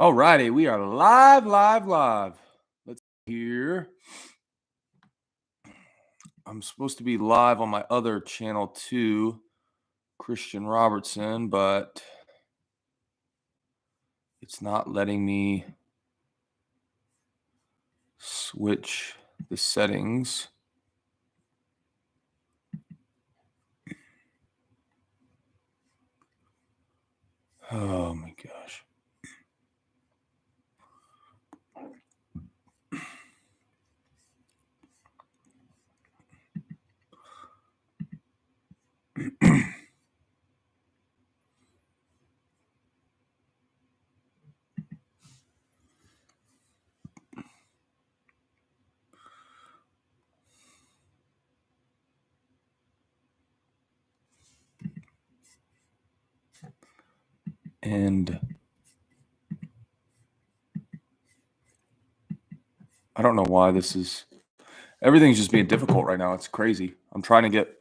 All righty, we are live. Let's hear. I'm supposed to be live on my other channel too, Christian Robertson, but it's not letting me switch the settings. Oh my gosh. And I don't know why everything's just being difficult right now. It's crazy. I'm trying to get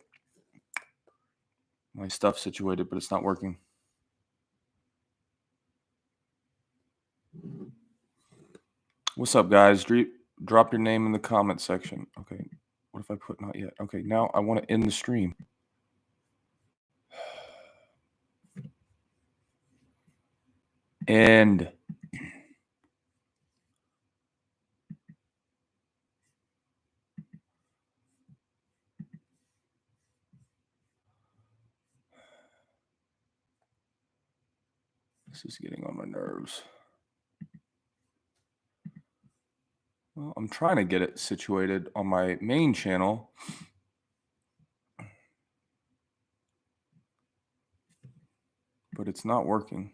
my stuff situated, but it's not working. What's up, guys? Drop your name in the comment section. Okay. What if I put not yet? Okay, now I want to end the stream. And this is getting on my nerves. Well, I'm trying to get it situated on my main channel. But it's not working.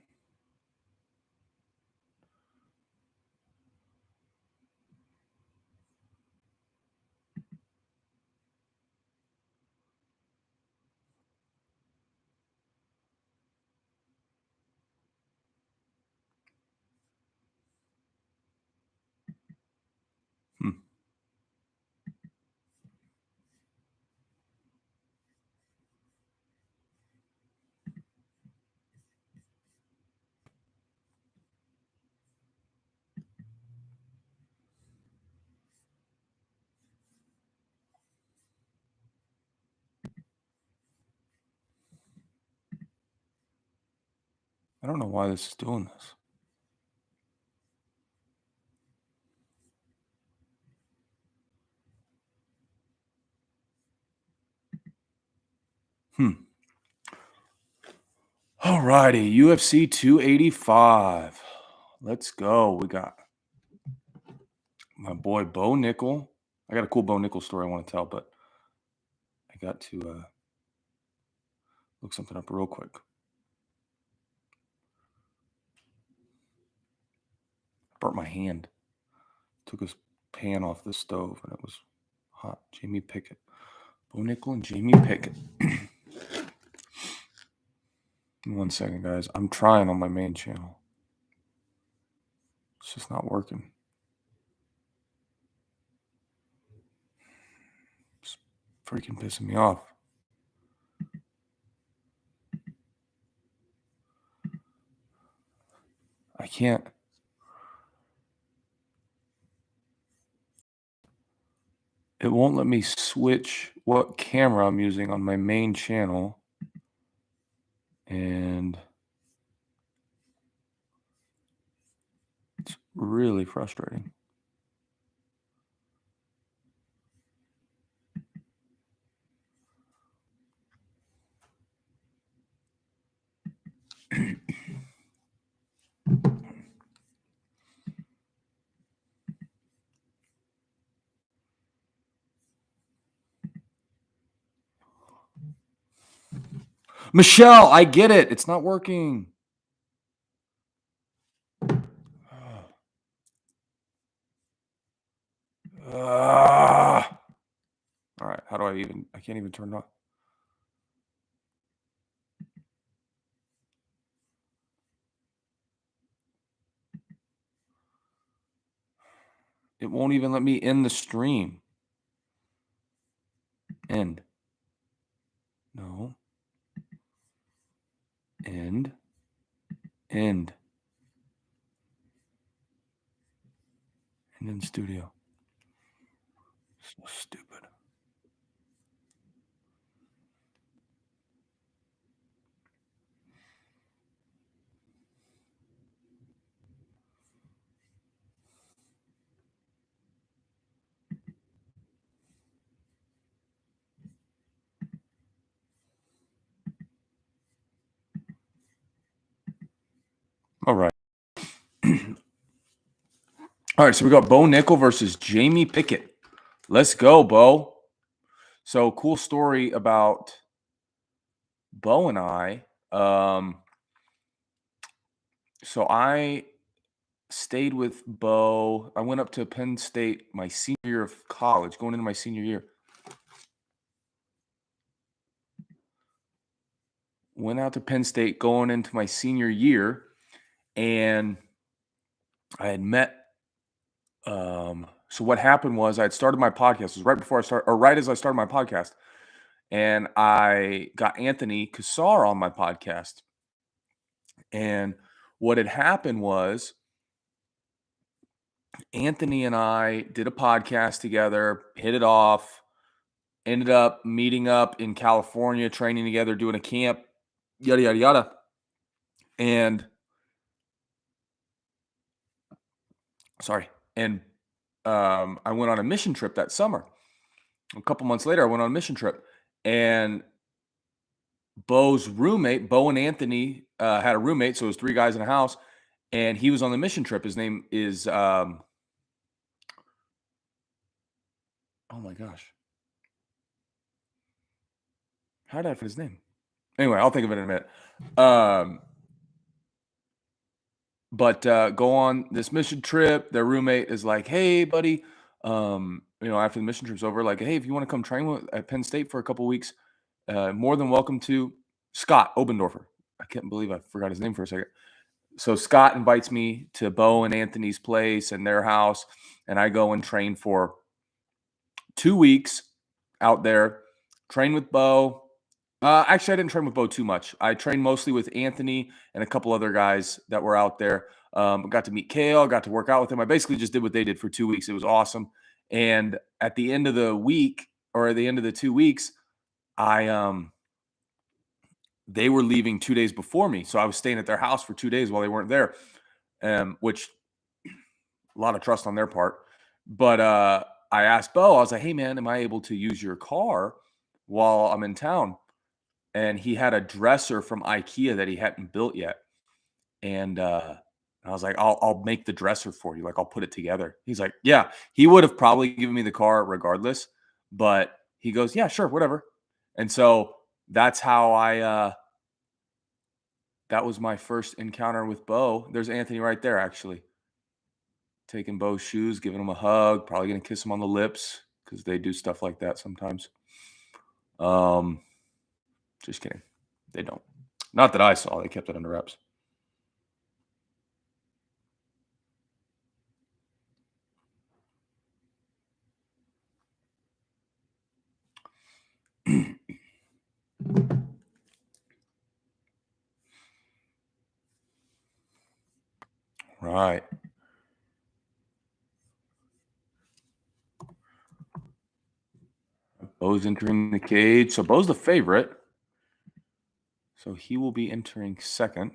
I don't know why this is doing this. All righty, UFC 285. Let's go. We got my boy Bo Nickel. I got a cool Bo Nickel story I want to tell, but I got to look something up real quick. Burnt my hand. Took his pan off the stove and it was hot. Jamie Pickett. Bo Nickel and Jamie Pickett. 1 second, guys. I'm trying on my main channel. It's just not working. It's freaking pissing me off. I can't. It won't let me switch what camera I'm using on my main channel. And it's really frustrating. Michelle, I get it. It's not working. All right. How do I can't even turn it on. It won't even let me end the stream. End. No. End. End. Indian studio. So stupid. All right. All right, so we got Bo Nickel versus Jamie Pickett. Let's go, Bo. So cool story about Bo and I. So I stayed with Bo. I went up to Penn State my senior year of college, going into my senior year. Went out to Penn State going into my senior year, and I had met. So what happened was I had started my podcast. It was right before I started, or right as I started my podcast, and I got Anthony Cassar on my podcast. And what had happened was Anthony and I did a podcast together, hit it off, ended up meeting up in California, training together, doing a camp, yada, yada, yada. And sorry. And I went on a mission trip that summer. A couple months later, I went on a mission trip. And Bo's roommate, Bo and Anthony had a roommate. So it was 3 guys in a house. And he was on the mission trip. His name is, oh my gosh. How did I forget his name? Anyway, I'll think of it in a minute. But go on this mission trip. Their roommate is like, "Hey, buddy, after the mission trip's over, like, hey, if you want to come train at Penn State for a couple weeks, more than welcome to." Scott Obendorfer. I can't believe I forgot his name for a second. So Scott invites me to Bo and Anthony's place and their house, and I go and train for 2 weeks out there. Train with Bo. Actually, I didn't train with Bo too much. I trained mostly with Anthony and a couple other guys that were out there. Got to meet Kale, got to work out with him. I basically just did what they did for 2 weeks. It was awesome. And at the end of the week, or at the end of the 2 weeks, they were leaving 2 days before me. So I was staying at their house for 2 days while they weren't there, which a lot of trust on their part. But I asked Bo, I was like, "Hey, man, am I able to use your car while I'm in town?" And he had a dresser from IKEA that he hadn't built yet. And I was like, I'll make the dresser for you. Like, I'll put it together. He's like, yeah. He would have probably given me the car regardless, but he goes, yeah, sure, whatever. And so that's how that was my first encounter with Bo. There's Anthony right there, actually. Taking Bo's shoes, giving him a hug, probably gonna kiss him on the lips because they do stuff like that sometimes. Just kidding. They don't. Not that I saw. They kept it under wraps. Right. Bo's entering the cage. So Bo's the favorite. So he will be entering second.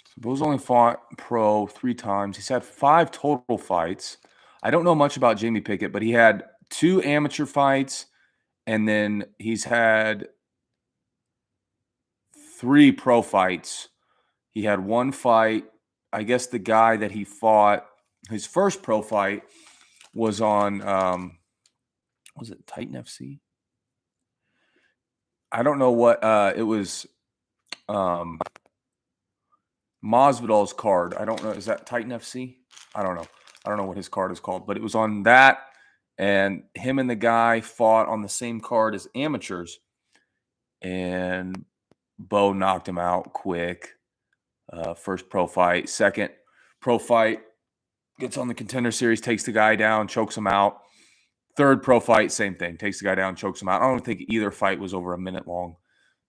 So Bo's only fought pro 3 times. He's had 5 total fights. I don't know much about Jamie Pickett, but he had 2 amateur fights, and then he's had 3 pro fights. He had 1 fight. I guess the guy that he fought, his first pro fight, was on was it Titan FC? I don't know what it was. Masvidal's card. I don't know. Is that Titan FC? I don't know. I don't know what his card is called, but it was on that. And him and the guy fought on the same card as amateurs. And Bo knocked him out quick. First pro fight. Second pro fight, gets on the Contender Series, takes the guy down, chokes him out. Third pro fight, same thing. Takes the guy down, chokes him out. I don't think either fight was over a minute long.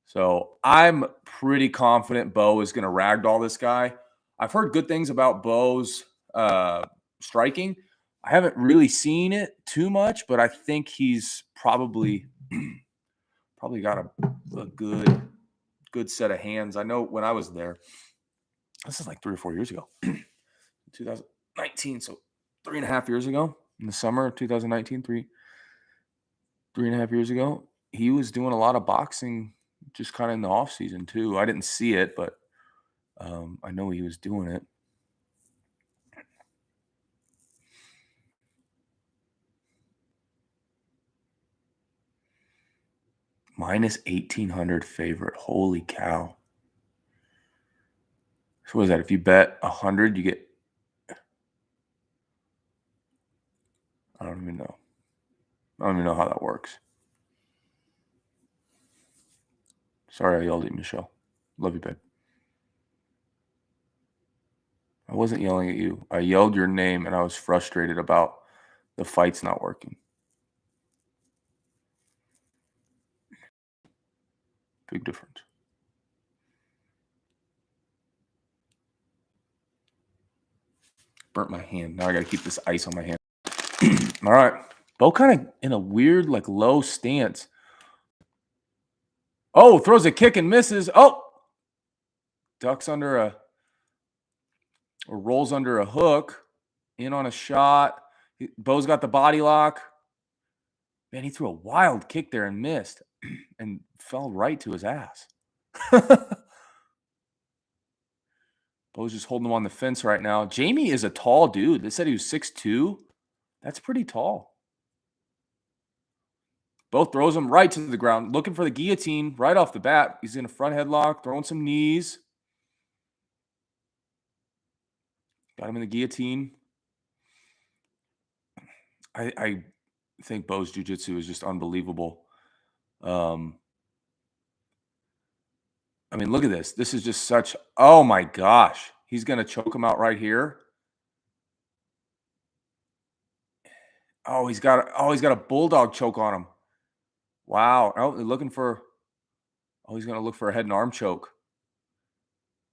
So I'm pretty confident Bo is going to ragdoll this guy. I've heard good things about Bo's striking. I haven't really seen it too much, but I think he's probably got a good set of hands. I know when I was there, this is like 3 or 4 years ago, 2019, so 3.5 years ago, in the summer of 2019, 3.5 years ago, he was doing a lot of boxing just kind of in the off season too. I didn't see it, but I know he was doing it. Minus 1,800 favorite. Holy cow. So what is that? If you bet 100, you get, I don't even know. I don't even know how that works. Sorry I yelled at you, Michelle. Love you, babe. I wasn't yelling at you. I yelled your name and I was frustrated about the fight's not working. Big difference. Burnt my hand. Now I got to keep this ice on my hand. All right. Bo kind of in a weird, like, low stance. Oh, throws a kick and misses. Oh, ducks under or rolls under a hook. In on a shot. Bo's got the body lock. Man, he threw a wild kick there and missed and fell right to his ass. Bo's just holding him on the fence right now. Jamie is a tall dude. They said he was 6'2". That's pretty tall. Bo throws him right to the ground, looking for the guillotine right off the bat. He's in a front headlock, throwing some knees. Got him in the guillotine. I think Bo's jiu-jitsu is just unbelievable. I mean, look at this. This is just such, oh my gosh. He's going to choke him out right here. Oh, he's got a bulldog choke on him. Wow. Oh, they're looking for, he's going to look for a head and arm choke.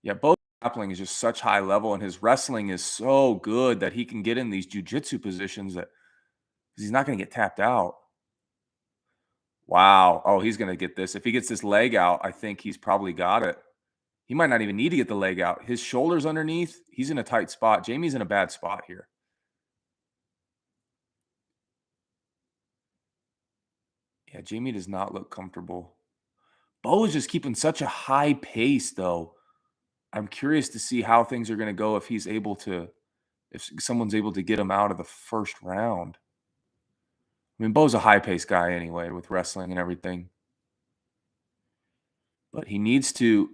Yeah, Bo's grappling is just such high level, and his wrestling is so good that he can get in these jiu-jitsu positions that he's not going to get tapped out. Wow. Oh, he's going to get this. If he gets this leg out, I think he's probably got it. He might not even need to get the leg out. His shoulder's underneath. He's in a tight spot. Jamie's in a bad spot here. Yeah, Jamie does not look comfortable. Bo is just keeping such a high pace, though. I'm curious to see how things are going to go if someone's able to get him out of the first round. I mean, Bo's a high-paced guy anyway with wrestling and everything. But he needs to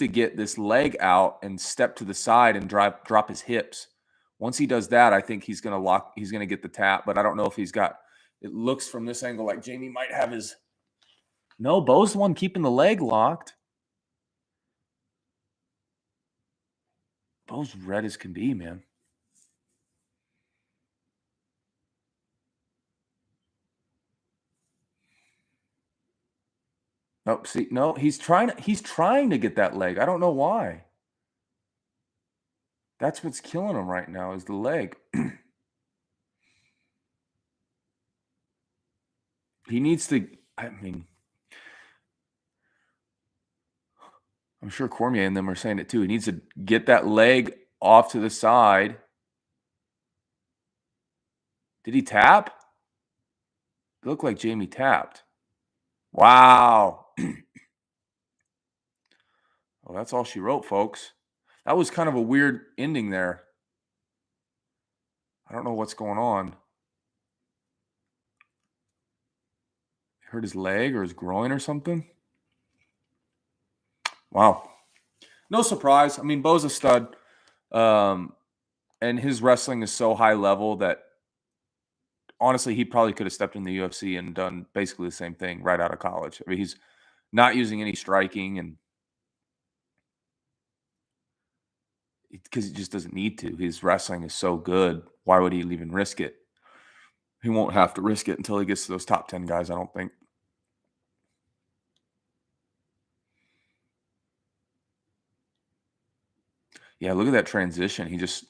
get this leg out and step to the side and drop his hips. Once he does that, I think he's going to get the tap, but I don't know if he's got, it looks from this angle like Jamie might have his, no, Bo's the one keeping the leg locked. Bo's red as can be, man. Nope, see, no, he's trying to get that leg. I don't know why. That's what's killing him right now is the leg. He needs to, I mean, I'm sure Cormier and them are saying it too. He needs to get that leg off to the side. Did he tap? It looked like Jamie tapped. Wow. Well, that's all she wrote, folks. That was kind of a weird ending there. I don't know what's going on. Hurt his leg or his groin or something? Wow. No surprise. I mean, Bo's a stud. Um, and his wrestling is so high level that honestly, he probably could have stepped in the UFC and done basically the same thing right out of college. I mean, he's not using any striking and because he just doesn't need to. His wrestling is so good. Why would he even risk it? He won't have to risk it until he gets to those top 10 guys, I don't think. Yeah, look at that transition. He just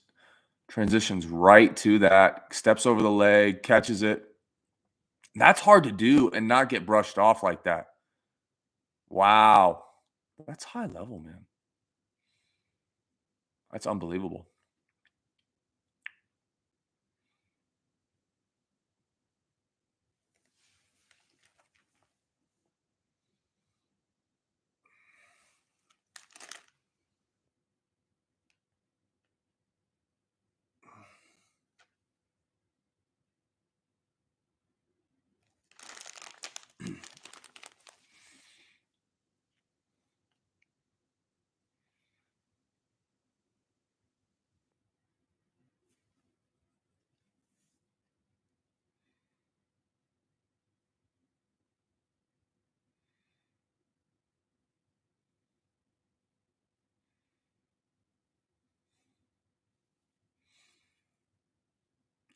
transitions right to that, steps over the leg, catches it. That's hard to do and not get brushed off like that. Wow. That's high level, man. That's unbelievable.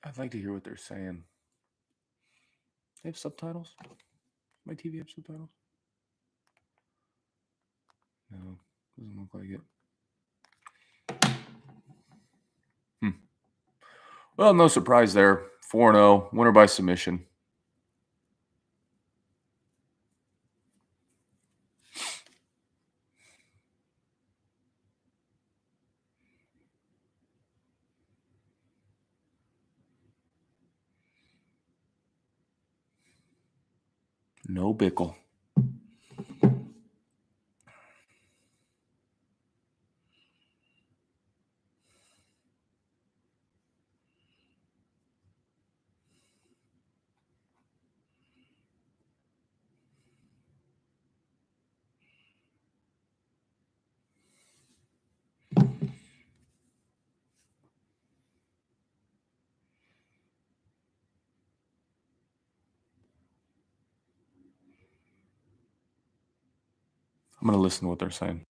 I'd like to hear what they're saying. They have subtitles? My TV have subtitles? No, doesn't look like it. Hmm. Well, no surprise there. 4-0, winner by submission. No Bickle. I'm going to listen to what they're saying.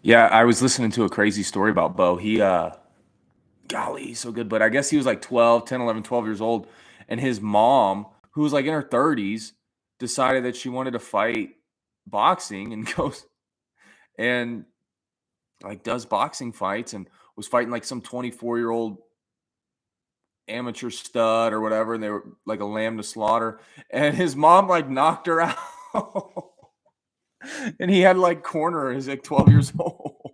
Yeah, I was listening to a crazy story about Bo. Golly, he's so good. But I guess he was like 12, 10, 11, 12 years old. And his mom, who was like in her 30s, decided that she wanted to fight boxing and goes and like does boxing fights and was fighting like some 24-year-old amateur stud or whatever. And they were like a lamb to slaughter. And his mom like knocked her out. And he had to like corner her. He's like 12 years old.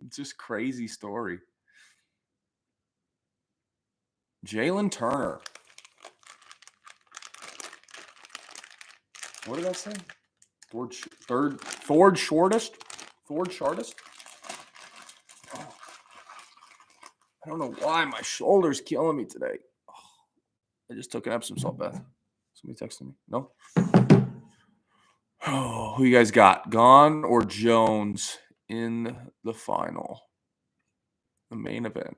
It's just crazy story. Jalen Turner. What did I say? Thord shortest? Thord shortest? Oh, I don't know why my shoulder's killing me today. Oh, I just took an Epsom salt bath. Somebody texted me. No? Oh, who you guys got? Gane or Jones in the final? The main event.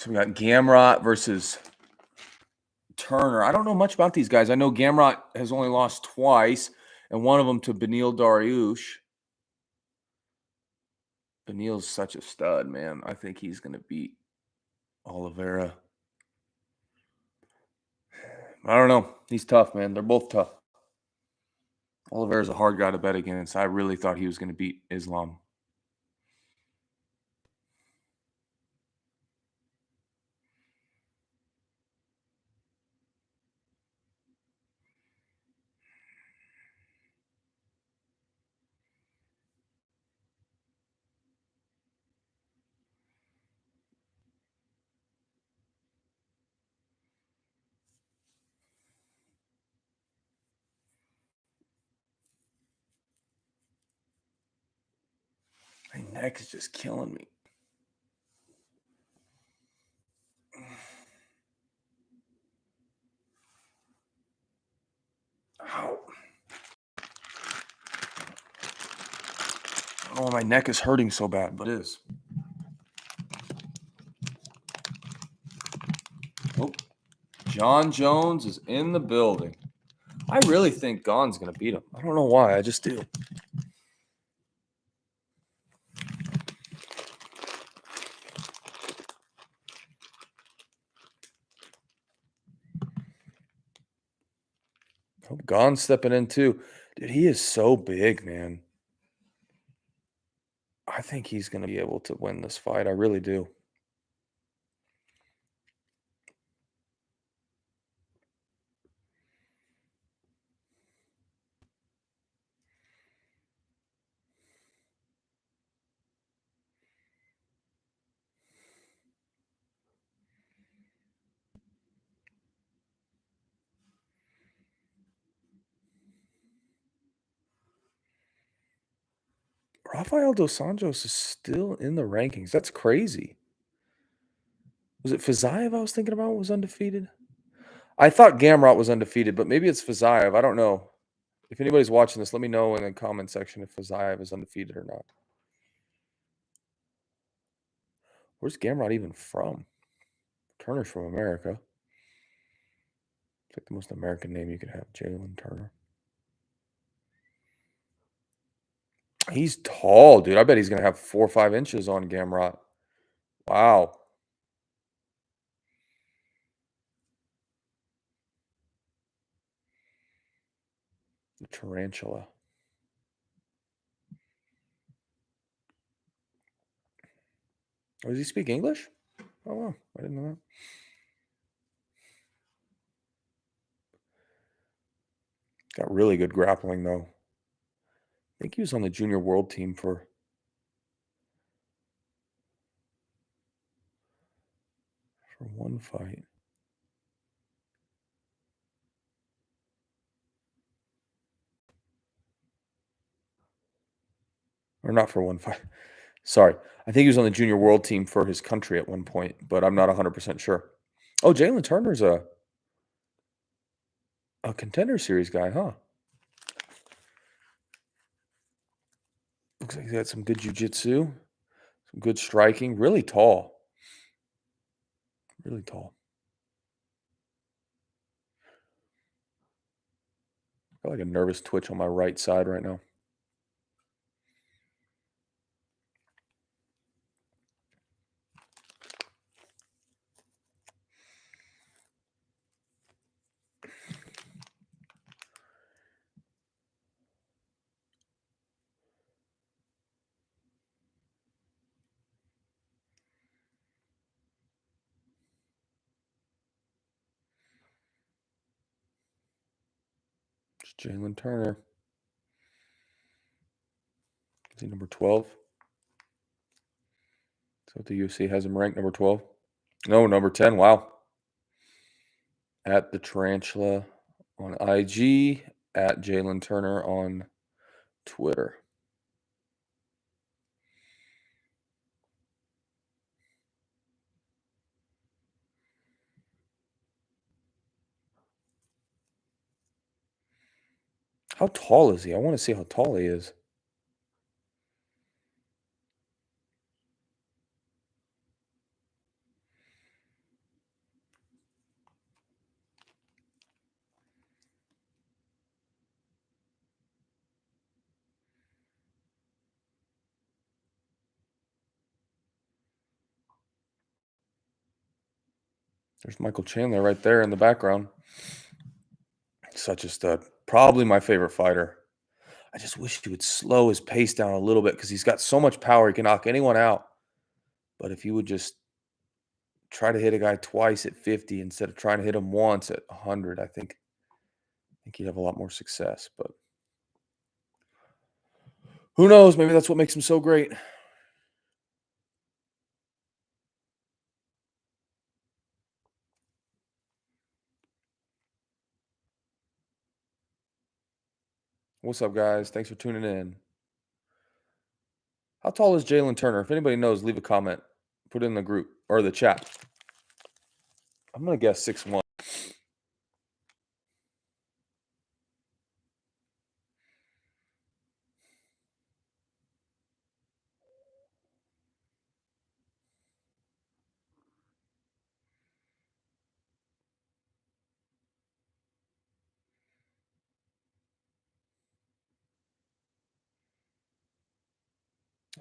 So we got Gamrot versus Turner. I don't know much about these guys. I know Gamrot has only lost twice, and one of them to Beneil Dariush. Beneil's such a stud, man. I think he's going to beat Oliveira. I don't know. He's tough, man. They're both tough. Oliveira's a hard guy to bet against. I really thought he was going to beat Islam. My neck is just killing me. Ow. Oh, my neck is hurting so bad, but it is. Oh, John Jones is in the building. I really think Gane's going to beat him. I don't know why. I just do. Oh, Gane's stepping in too. Dude, he is so big, man. I think he's going to be able to win this fight. I really do. Rafael dos Anjos is still in the rankings. That's crazy. Was it Fiziev I was thinking about was undefeated? I thought Gamrot was undefeated, but maybe it's Fiziev. I don't know. If anybody's watching this, let me know in the comment section if Fiziev is undefeated or not. Where's Gamrot even from? Turner's from America. It's like the most American name you could have, Jalen Turner. He's tall, dude. I bet he's going to have 4 or 5 inches on Gamrot. Wow. The tarantula. Oh, does he speak English? Oh, wow. I didn't know that. Got really good grappling, though. I think he was on the junior world team for one fight. Or not for one fight. Sorry. I think he was on the junior world team for his country at one point, but I'm not 100% sure. Oh, Jalen Turner's a contender series guy, huh? Looks like he's got some good jiu-jitsu, some good striking, really tall. Really tall. Got like a nervous twitch on my right side right now. It's Jalen Turner. Is he number 12? So the UFC has him ranked number 12? No, number 10. Wow. At the Tarantula on IG, at Jalen Turner on Twitter. How tall is he? I want to see how tall he is. There's Michael Chandler right there in the background. Such a stud. Probably my favorite fighter. I just wish he would slow his pace down a little bit because he's got so much power. He can knock anyone out. But if he would just try to hit a guy twice at 50 instead of trying to hit him once at 100, I think he'd have a lot more success. But who knows? Maybe that's what makes him so great. What's up, guys? Thanks for tuning in. How tall is Jalen Turner? If anybody knows, leave a comment. Put it in the group or the chat. I'm going to guess 6'1".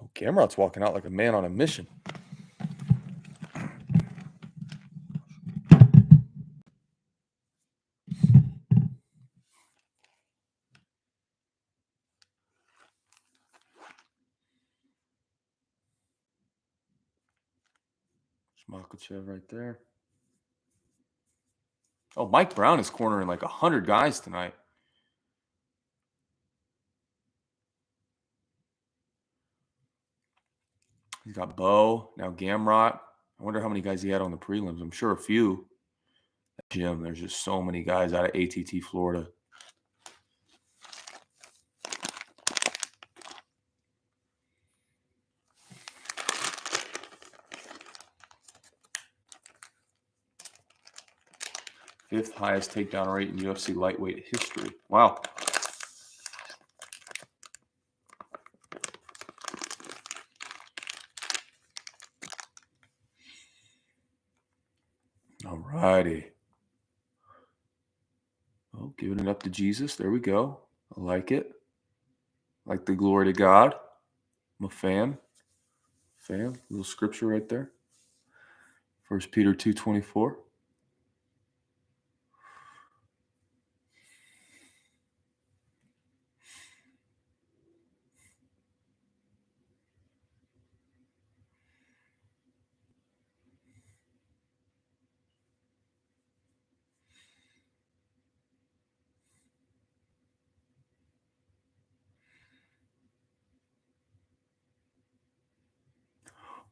Oh, Gamrot's walking out like a man on a mission. Makachev right there. Oh, Mike Brown is cornering like 100 guys tonight. He's got Bo, now Gamrot. I wonder how many guys he had on the prelims. I'm sure a few. Jim, there's just so many guys out of ATT Florida. Fifth highest takedown rate in UFC lightweight history. Wow. All righty. Oh, giving it up to Jesus. There we go. I like it. Like the glory to God. I'm a fan. Little scripture right there. 1 Peter 2:24.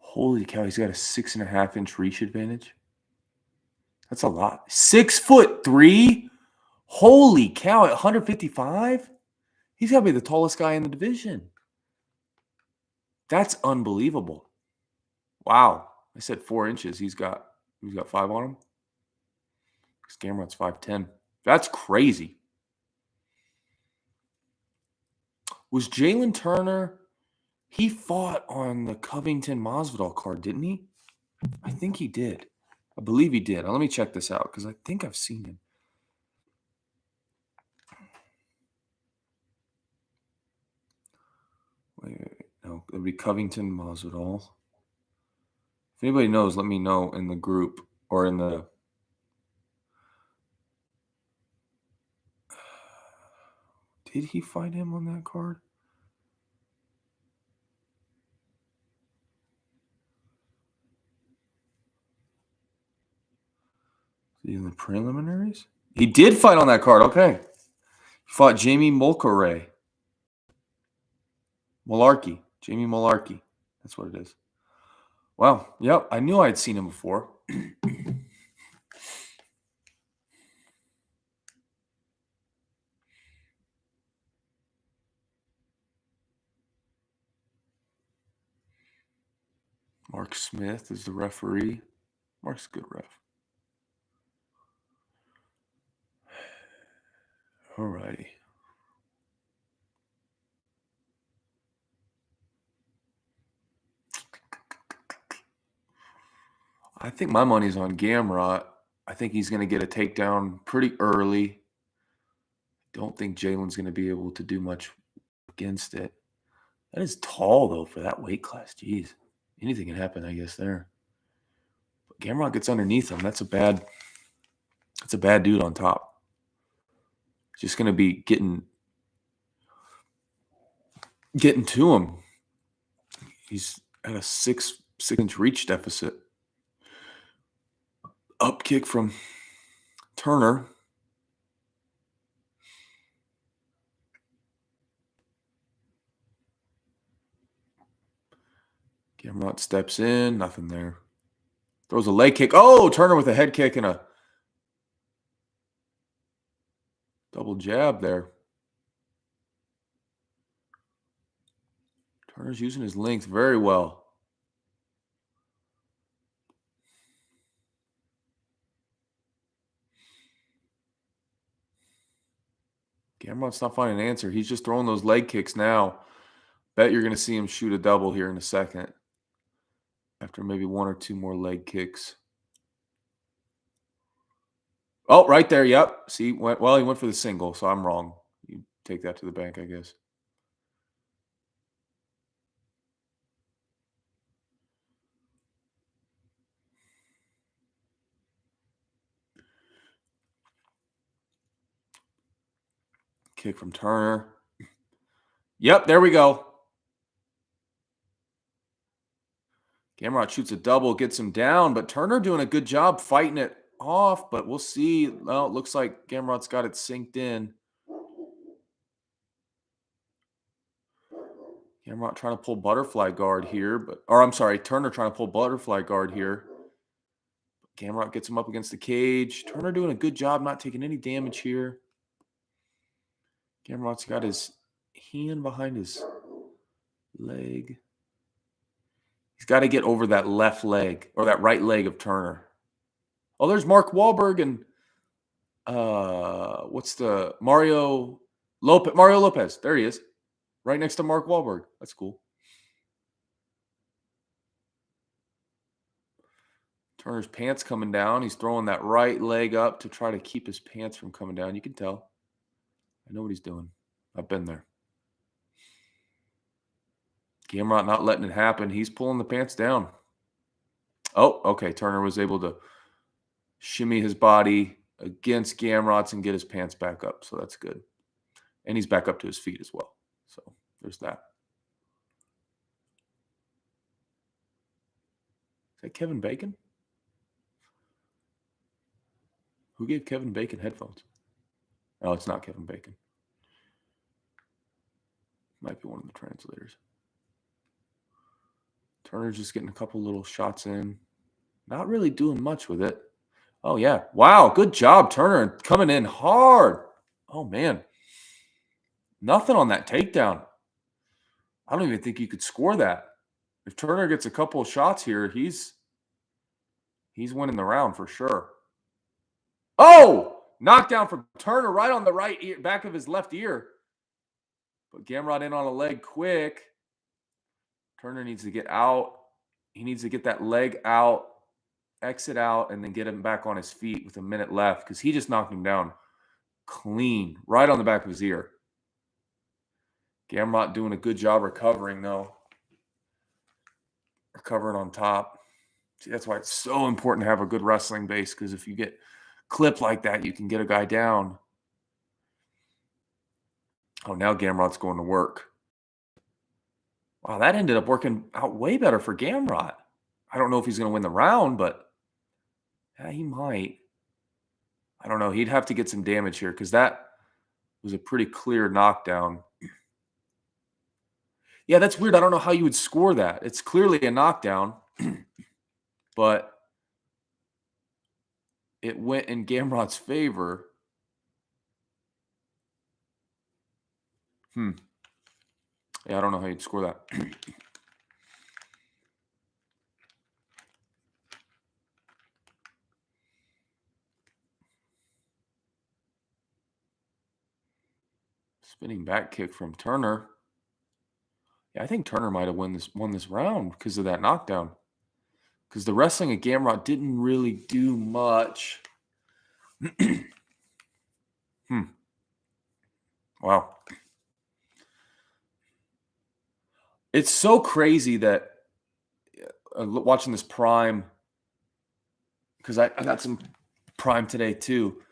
Holy cow, he's got a 6.5-inch reach advantage. That's a lot. 6'3"? Holy cow, at 155? He's got to be the tallest guy in the division. That's unbelievable. Wow. I said 4 inches. He's got 5 on him. Gamrot's 5'10". That's crazy. Was Jalen Turner, he fought on the Covington Masvidal card, didn't he? I think he did. I believe he did. Now, let me check this out because I think I've seen him. Wait. No, it would be Covington Masvidal. If anybody knows, let me know in the group or in the. Did he fight him on that card? In the preliminaries? He did fight on that card. Okay. He fought Jamie Mulcahy. Jamie Mullarkey. That's what it is. Wow. Yep. I knew I'd seen him before. Mark Smith is the referee. Mark's a good ref. All righty. I think my money's on Gamrot. I think he's going to get a takedown pretty early. Don't think Jalen's going to be able to do much against it. That is tall, though, for that weight class. Jeez. Anything can happen, I guess, there. But Gamrot gets underneath him. That's a bad dude on top. Just going to be getting to him. He's at a 6-inch reach deficit. Up kick from Turner. Gamrot steps in. Nothing there. Throws a leg kick. Oh, Turner with a head kick and a double jab there. Turner's using his length very well. Gamrot's not finding an answer. He's just throwing those leg kicks now. Bet you're going to see him shoot a double here in a second. After maybe one or two more leg kicks. Oh, right there. Yep. See, he went for the single, so I'm wrong. You take that to the bank, I guess. Kick from Turner. Yep, there we go. Gamrot shoots a double, gets him down, but Turner doing a good job fighting it off, but we'll see. Well, it looks like Gamrot's got it synced in. Gamrot trying to pull butterfly guard here, Turner trying to pull butterfly guard here. Gamrot gets him up against the cage. Turner doing a good job not taking any damage here. Gamrot's got his hand behind his leg. He's got to get over that left leg or that right leg of Turner. Oh, there's Mark Wahlberg and what's the Mario Lopez. There he is. Right next to Mark Wahlberg. That's cool. Turner's pants coming down. He's throwing that right leg up to try to keep his pants from coming down. You can tell. I know what he's doing. I've been there. Gamrot not letting it happen. He's pulling the pants down. Oh, okay. Turner was able to shimmy his body against Gamrot's and get his pants back up. So that's good. And he's back up to his feet as well. So there's that. Is that Kevin Bacon? Who gave Kevin Bacon headphones? Oh, it's not Kevin Bacon. Might be one of the translators. Turner's just getting a couple little shots in. Not really doing much with it. Oh, yeah. Wow, good job, Turner. Coming in hard. Oh, man. Nothing on that takedown. I don't even think you could score that. If Turner gets a couple of shots here, he's winning the round for sure. Oh! Knockdown from Turner right on the right ear, back of his left ear. But Gamrot in on a leg quick. Turner needs to get out. He needs to get that leg out, exit out, and then get him back on his feet with a minute left because he just knocked him down clean, right on the back of his ear. Gamrot doing a good job recovering, though. Recovering on top. See, that's why it's so important to have a good wrestling base because if you get clipped like that, you can get a guy down. Oh, now Gamrot's going to work. Wow, that ended up working out way better for Gamrot. I don't know if he's going to win the round, but yeah, he might. I don't know. He'd have to get some damage here because that was a pretty clear knockdown. Yeah, that's weird. I don't know how you would score that. It's clearly a knockdown, but it went in Gamrot's favor. Yeah, I don't know how you'd score that. Spinning back kick from Turner. Yeah, I think Turner might have won this round because of that knockdown. Because the wrestling of Gamrot didn't really do much. Wow. It's so crazy that watching this Prime because I got some Prime today too.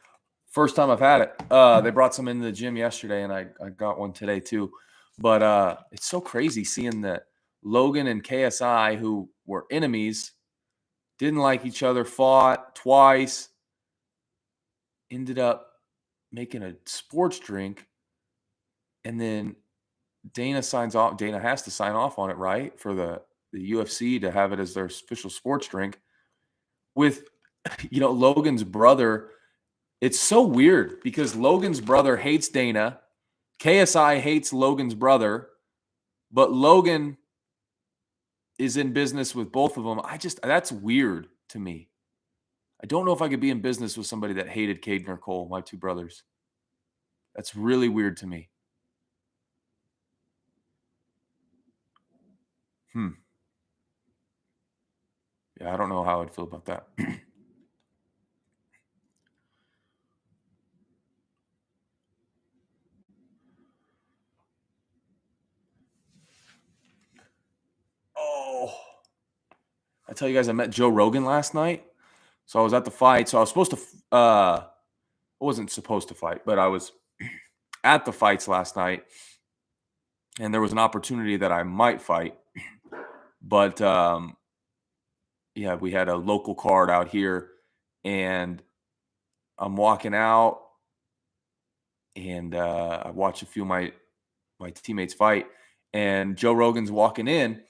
First time I've had it. They brought some into the gym yesterday, and I got one today too. But it's so crazy seeing that Logan and KSI, who were enemies, didn't like each other, fought twice, ended up making a sports drink, and then Dana signs off. Dana has to sign off on it, right, for the UFC to have it as their official sports drink. With Logan's brother, it's so weird because Logan's brother hates Dana, KSI hates Logan's brother, but Logan is in business with both of them. That's weird to me. I don't know if I could be in business with somebody that hated Caden or Cole, my two brothers. That's really weird to me. Yeah, I don't know how I'd feel about that. Oh, I tell you guys, I met Joe Rogan last night. So I was at the fight. So I was supposed to, I wasn't supposed to fight, but I was at the fights last night. And there was an opportunity that I might fight. But yeah, we had a local card out here. And I'm walking out. And I watched a few of my teammates fight. And Joe Rogan's walking in.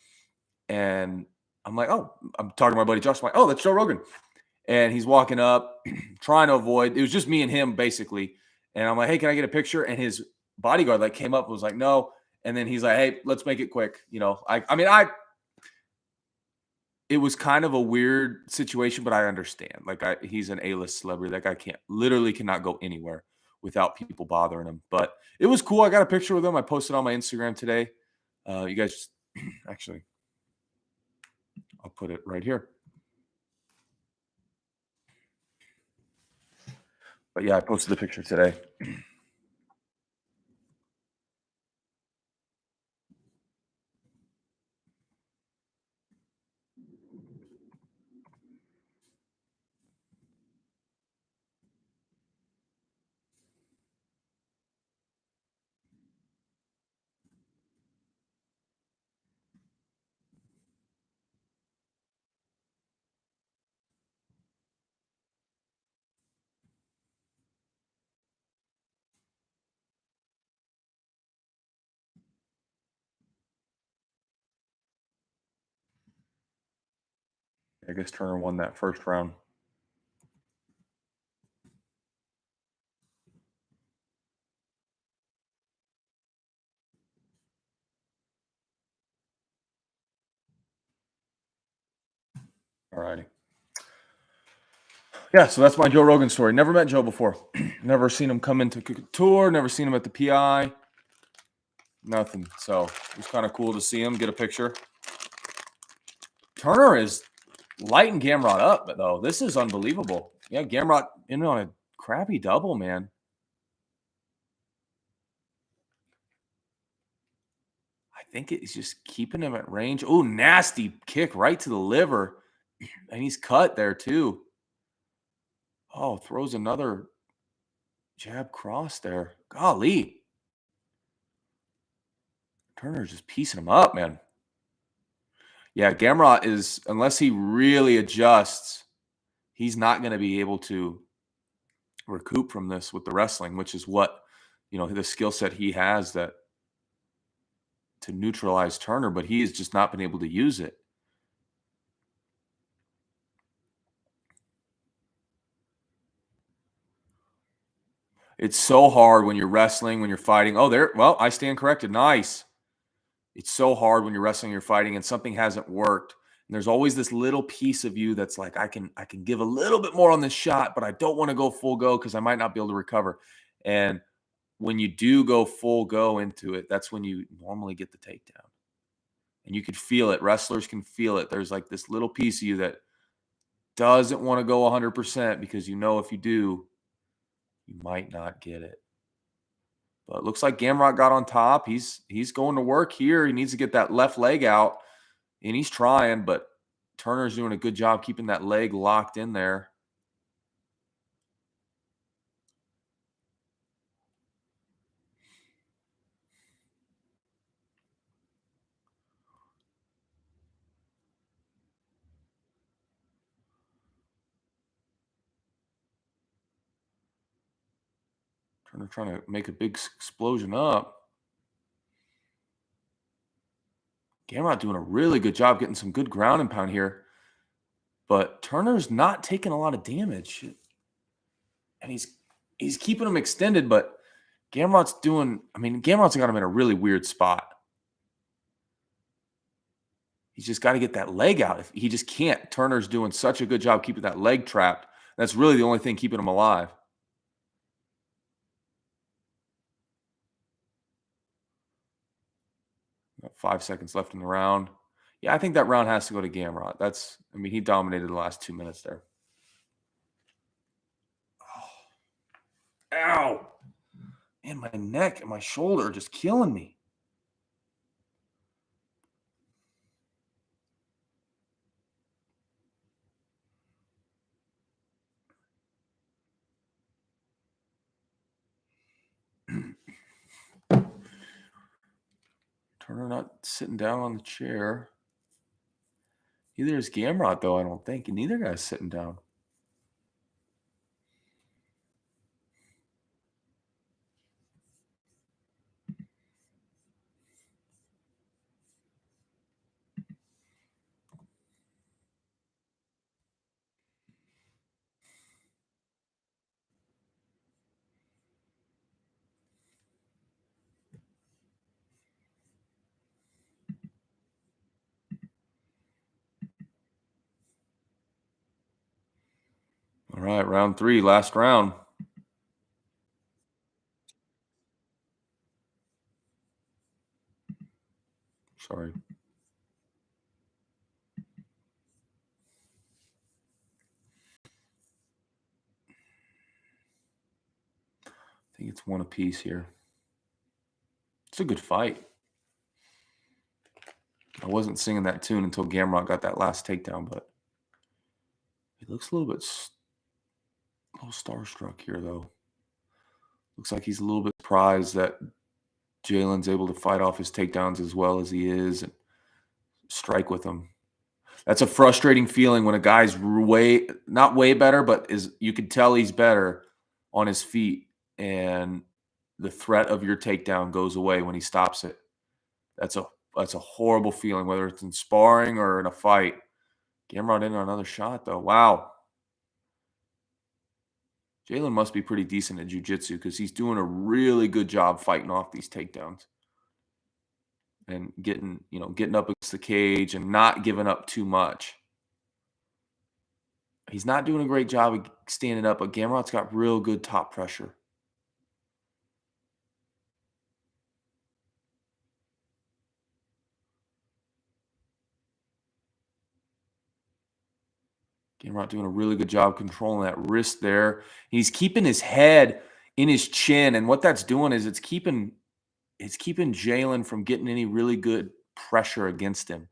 And I'm like, oh, I'm talking to my buddy Josh. I'm like, oh, that's Joe Rogan. And he's walking up, trying to avoid. It was just me and him, basically. And I'm like, hey, can I get a picture? And his bodyguard came up and was like, no. And then he's like, hey, let's make it quick. It was kind of a weird situation, but I understand. He's an A-list celebrity. That guy cannot go anywhere without people bothering him. But it was cool. I got a picture with him. I posted on my Instagram today. You guys, actually, I'll put it right here. But yeah, I posted the picture today. I guess Turner won that first round. All righty. Yeah, so that's my Joe Rogan story. Never met Joe before. Never seen him come into tour. Never seen him at the PI. Nothing. So it was kind of cool to see him, get a picture. Turner is lighting Gamrot up, though. This is unbelievable. Yeah, Gamrot in on a crappy double, man. I think it's just keeping him at range. Oh, nasty kick right to the liver. And he's cut there, too. Oh, throws another jab cross there. Golly. Turner's just piecing him up, man. Yeah, Gamrot is, unless he really adjusts, he's not going to be able to recoup from this with the wrestling, which is what, the skill set he has that to neutralize Turner, but he has just not been able to use it. It's so hard when you're wrestling, when you're fighting. Oh, I stand corrected. Nice. It's so hard when you're wrestling, you're fighting, and something hasn't worked. And there's always this little piece of you that's like, I can give a little bit more on this shot, but I don't want to go full go because I might not be able to recover. And when you do go full go into it, that's when you normally get the takedown. And you can feel it. Wrestlers can feel it. There's like this little piece of you that doesn't want to go 100% because if you do, you might not get it. But it looks like Gamrot got on top. He's going to work here. He needs to get that left leg out, and he's trying, but Turner's doing a good job keeping that leg locked in there. Turner trying to make a big explosion up. Gamrot doing a really good job getting some good ground and pound here. But Turner's not taking a lot of damage. And he's keeping him extended, but Gamrot's got him in a really weird spot. He's just got to get that leg out. If he just can't. Turner's doing such a good job keeping that leg trapped. That's really the only thing keeping him alive. Got 5 seconds left in the round. Yeah, I think that round has to go to Gamrot. He dominated the last 2 minutes there. Oh. Ow. Man, my neck and my shoulder are just killing me. Turner not sitting down on the chair. Neither is Gamrot, though, I don't think. And neither guy's sitting down. All right, round 3, last round. Sorry. I think it's one apiece here. It's a good fight. I wasn't singing that tune until Gamrot got that last takedown, but he looks a little starstruck here, though. Looks like he's a little bit surprised that Jalen's able to fight off his takedowns as well as he is and strike with him. That's a frustrating feeling when a guy's not way better, but you could tell he's better on his feet, and the threat of your takedown goes away when he stops it. That's a horrible feeling, whether it's in sparring or in a fight. Gamrot in on another shot, though. Wow. Jalen must be pretty decent at jiu-jitsu because he's doing a really good job fighting off these takedowns and getting up against the cage and not giving up too much. He's not doing a great job of standing up, but Gamrot's got real good top pressure. Gamrot doing a really good job controlling that wrist there. He's keeping his head in his chin, and what that's doing is it's keeping Jalen from getting any really good pressure against him.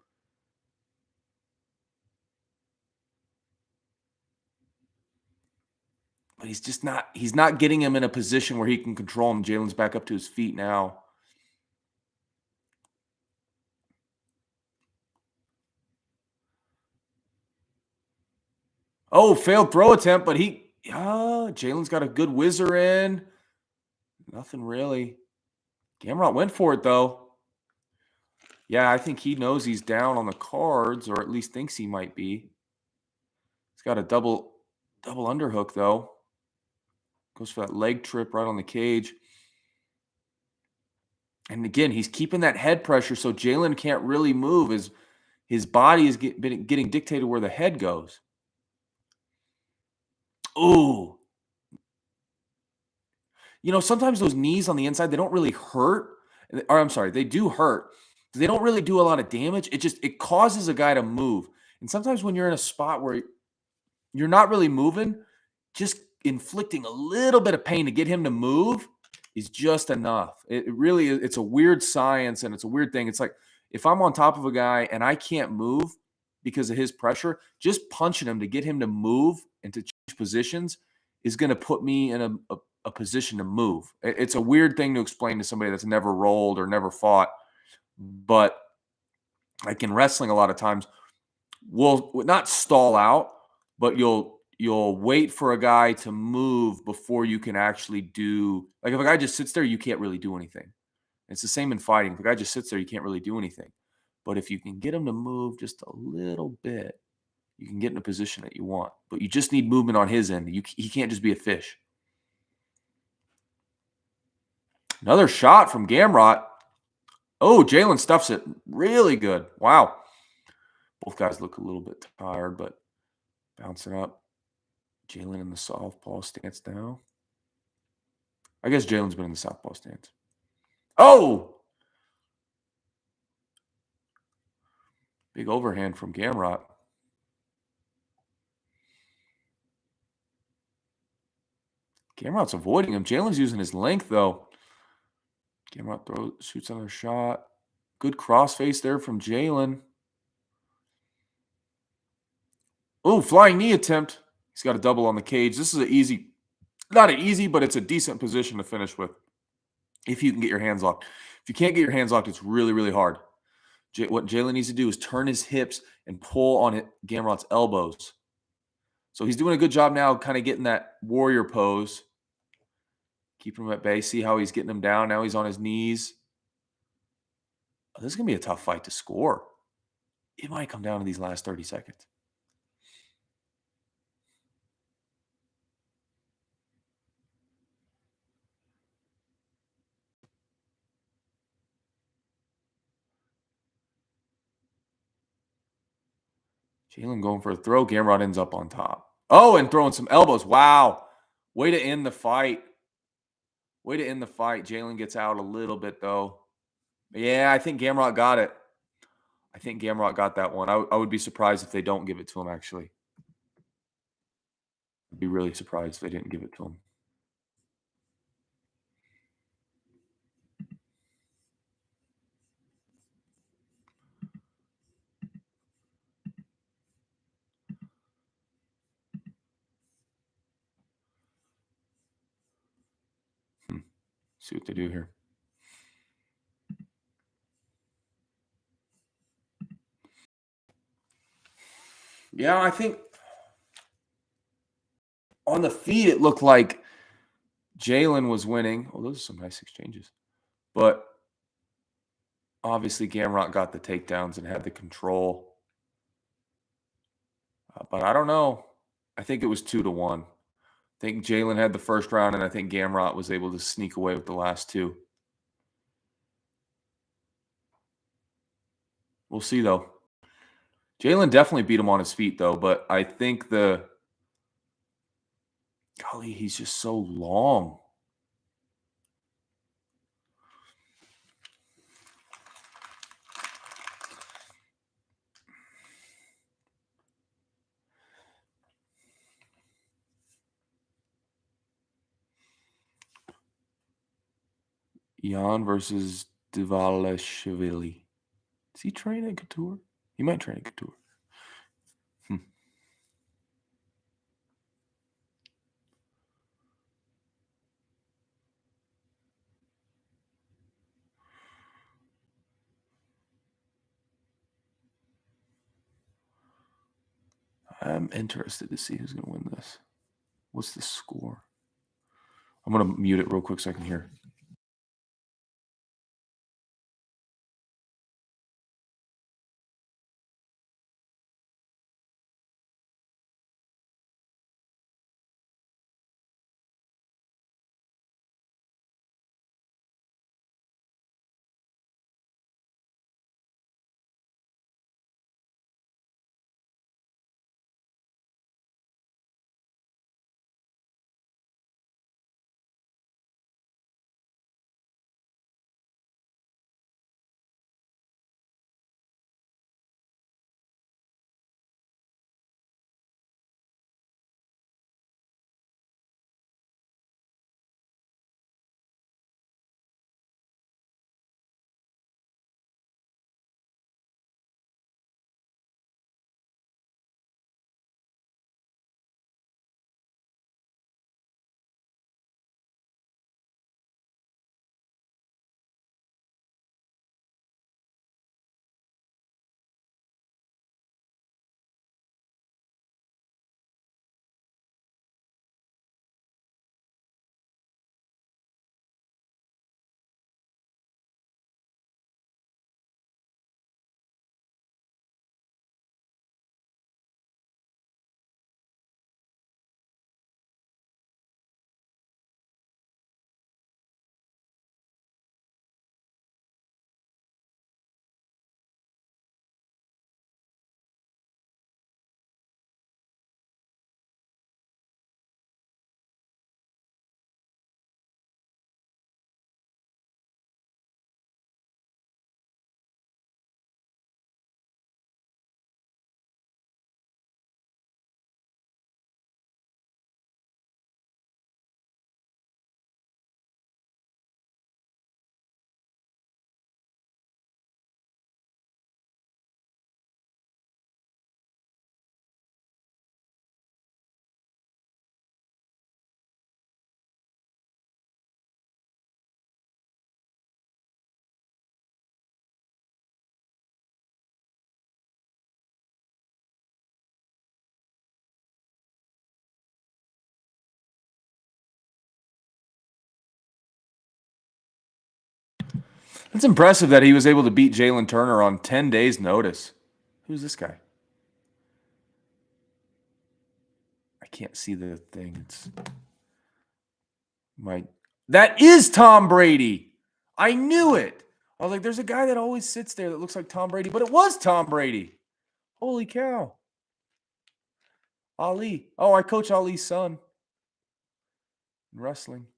But he's not getting him in a position where he can control him. Jalen's back up to his feet now. Oh, failed throw attempt, but Jalen's got a good whizzer in. Nothing really. Gamrot went for it, though. Yeah, I think he knows he's down on the cards, or at least thinks he might be. He's got a double underhook, though. Goes for that leg trip right on the cage. And again, he's keeping that head pressure so Jalen can't really move. His body is getting dictated where the head goes. Ooh. Sometimes those knees on the inside, they don't really hurt. Or I'm sorry, they do hurt. They don't really do a lot of damage. It causes a guy to move. And sometimes when you're in a spot where you're not really moving, just inflicting a little bit of pain to get him to move is just enough. It really is. It's a weird science and it's a weird thing. It's like if I'm on top of a guy and I can't move because of his pressure, just punching him to get him to move and to change positions is going to put me in a position to move. It's a weird thing to explain to somebody that's never rolled or never fought, but like in wrestling, a lot of times we'll not stall out, but you'll wait for a guy to move before you can actually do. Like if a guy just sits there, you can't really do anything. It's the same in fighting. If a guy just sits there, you can't really do anything. But if you can get him to move just a little bit, you can get in a position that you want. But you just need movement on his end. He can't just be a fish. Another shot from Gamrot. Oh, Jalen stuffs it really good. Wow. Both guys look a little bit tired, but bouncing up. Jalen in the southpaw stance now. I guess Jalen's been in the southpaw stance. Oh! Big overhand from Gamrot. Gamrot's avoiding him. Jalen's using his length, though. Gamrot shoots another shot. Good crossface there from Jalen. Oh, flying knee attempt. He's got a double on the cage. This is an easy, not an easy, but it's a decent position to finish with if you can get your hands locked. If you can't get your hands locked, it's really, really hard. What Jalen needs to do is turn his hips and pull on Gamrot's elbows. So he's doing a good job now kind of getting that warrior pose. Keep him at bay. See how he's getting him down. Now he's on his knees. Oh, this is going to be a tough fight to score. It might come down to these last 30 seconds. Jalen going for a throw. Gamrot ends up on top. Oh, and throwing some elbows. Wow. Way to end the fight. Way to end the fight. Jalen gets out a little bit, though. Yeah, I think Gamrot got it. I think Gamrot got that one. I would be surprised if they don't give it to him, actually. I'd be really surprised if they didn't give it to him. See what they do here. Yeah, I think on the feet it looked like Jalen was winning. Oh, those are some nice exchanges. But obviously Gamrot got the takedowns and had the control. But I don't know. I think it was 2-1. I think Jalen had the first round, and I think Gamrot was able to sneak away with the last two. We'll see, though. Jalen definitely beat him on his feet, though. But I think golly, he's just so long. Jan versus Dvalishvili. Does he train at Couture? He might train at Couture. I'm interested to see who's going to win this. What's the score? I'm going to mute it real quick so I can hear. It's impressive that he was able to beat Jalen Turner on 10 days' notice. Who's this guy? I can't see the thing. It's that is Tom Brady. I knew it. I was like, there's a guy that always sits there that looks like Tom Brady, but it was Tom Brady. Holy cow. Ali. Oh, I coach Ali's son in wrestling.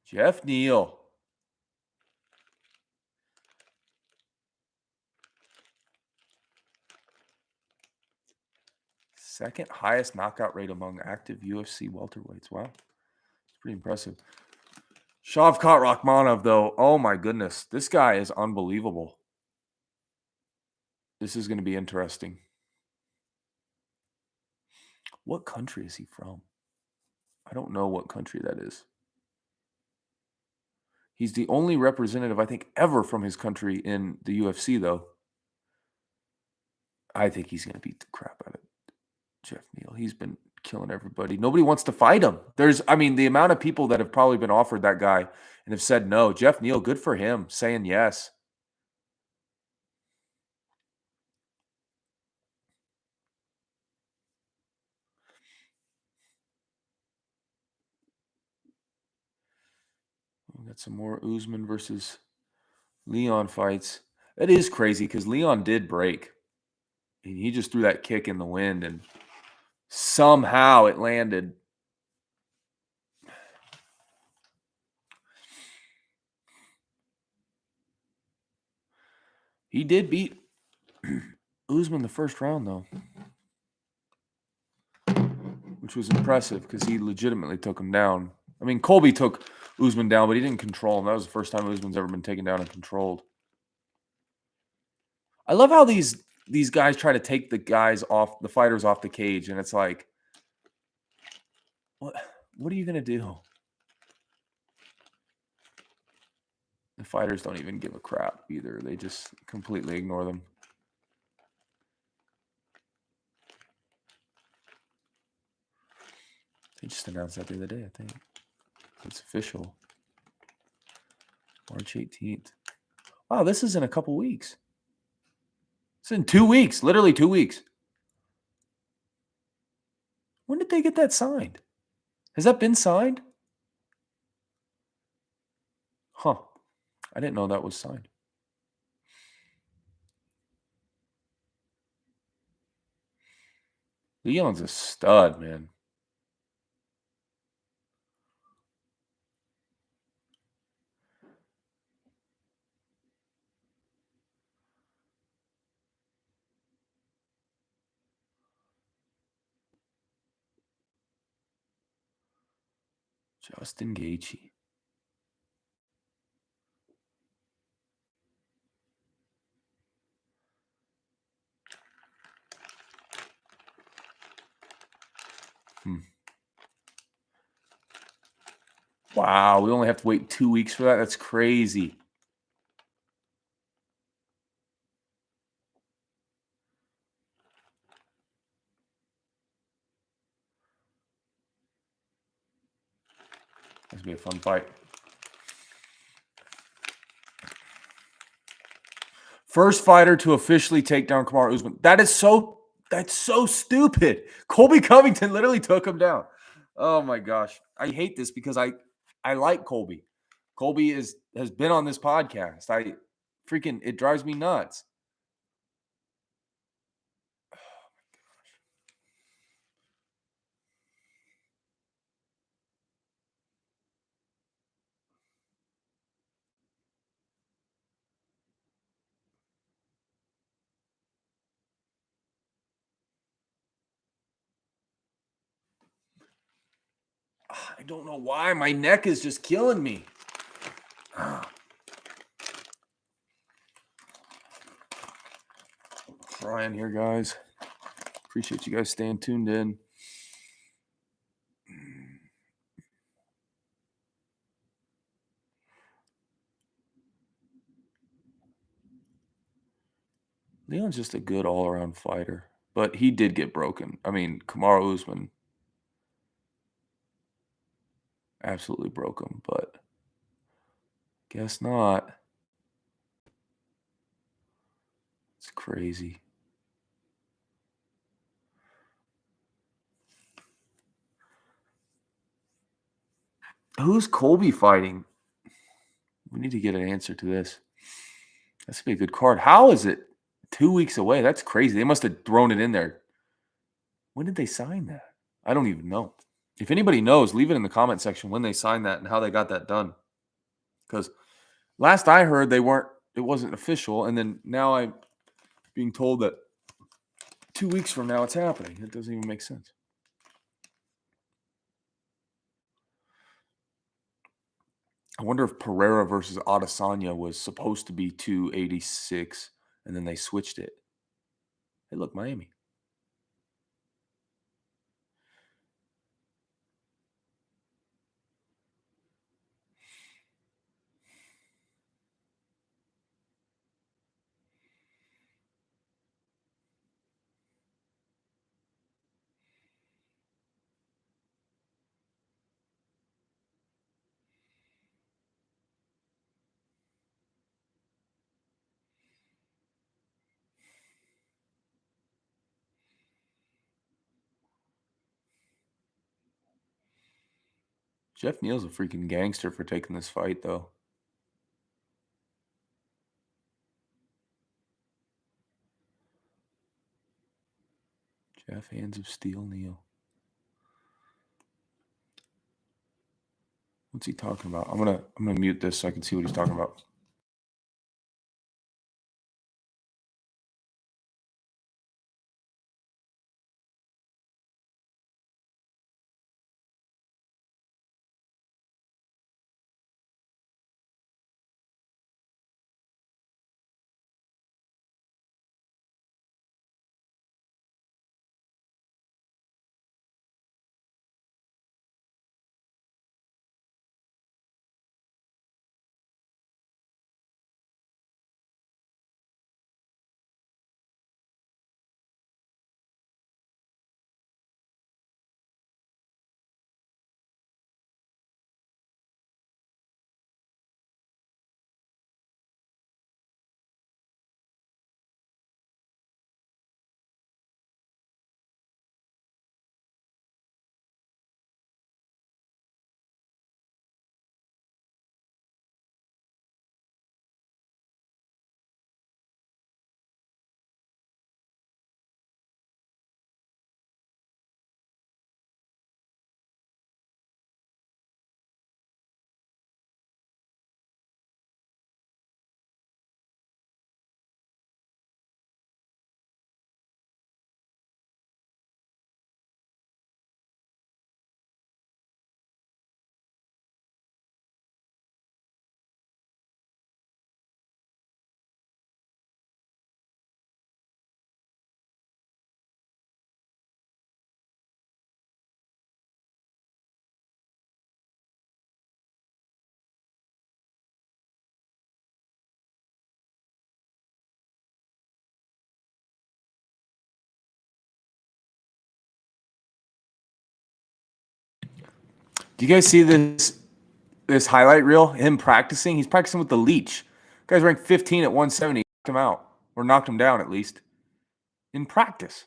Jeff Neal. Second highest knockout rate among active UFC welterweights. Wow. It's pretty impressive. Shavkat Rakhmonov, though, oh my goodness. This guy is unbelievable. This is going to be interesting. What country is he from? I don't know what country that is. He's the only representative, I think, ever from his country in the UFC, though. I think he's going to beat the crap out of Jeff Neal. He's been killing everybody. Nobody wants to fight him. The amount of people that have probably been offered that guy and have said no. Jeff Neal, good for him, saying yes. We got some more Usman versus Leon fights. That is crazy because Leon did break. And he just threw that kick in the wind and somehow it landed. He did beat Usman the first round, though, which was impressive because he legitimately took him down. I mean, Colby took Usman down, but he didn't control him. That was the first time Usman's ever been taken down and controlled. I love how these guys try to take the fighters off the cage, and it's like, what are you gonna do? The fighters don't even give a crap either. They just completely ignore them. They just announced that the other day, I think. It's official. March 18th. Wow, this is in a couple weeks. It's in 2 weeks, literally 2 weeks. When did they get that signed? Has that been signed? Huh. I didn't know that was signed. Leon's a stud, man. Justin Gaethje. Wow, we only have to wait 2 weeks for that? That's crazy. This will be a fun fight. First fighter to officially take down Kamaru Usman. That's so stupid. Colby Covington literally took him down. Oh my gosh. I hate this because I like Colby. Colby has been on this podcast. It drives me nuts. I don't know why. My neck is just killing me. Trying here, guys. Appreciate you guys staying tuned in. Leon's just a good all-around fighter, but he did get broken. I mean, Kamaru Usman. absolutely broke him, but guess not. It's crazy. Who's Colby fighting? We need to get an answer to this. That's gonna be a good card. How is it 2 weeks away? That's crazy. They must have thrown it in there. When did they sign that? I don't even know. If anybody knows, leave it in the comment section when they signed that and how they got that done. Because last I heard, it wasn't official, and then now I'm being told that 2 weeks from now it's happening. It doesn't even make sense. I wonder if Pereira versus Adesanya was supposed to be 286, and then they switched it. Hey, look, Miami. Jeff Neal's a freaking gangster for taking this fight, though. Jeff Hands of Steel Neal. What's he talking about? I'm gonna mute this so I can see what he's talking about. Do you guys see this highlight reel? Him practicing. He's practicing with the leech. Guy's ranked 15 at 170. Knocked him out, or knocked him down at least in practice.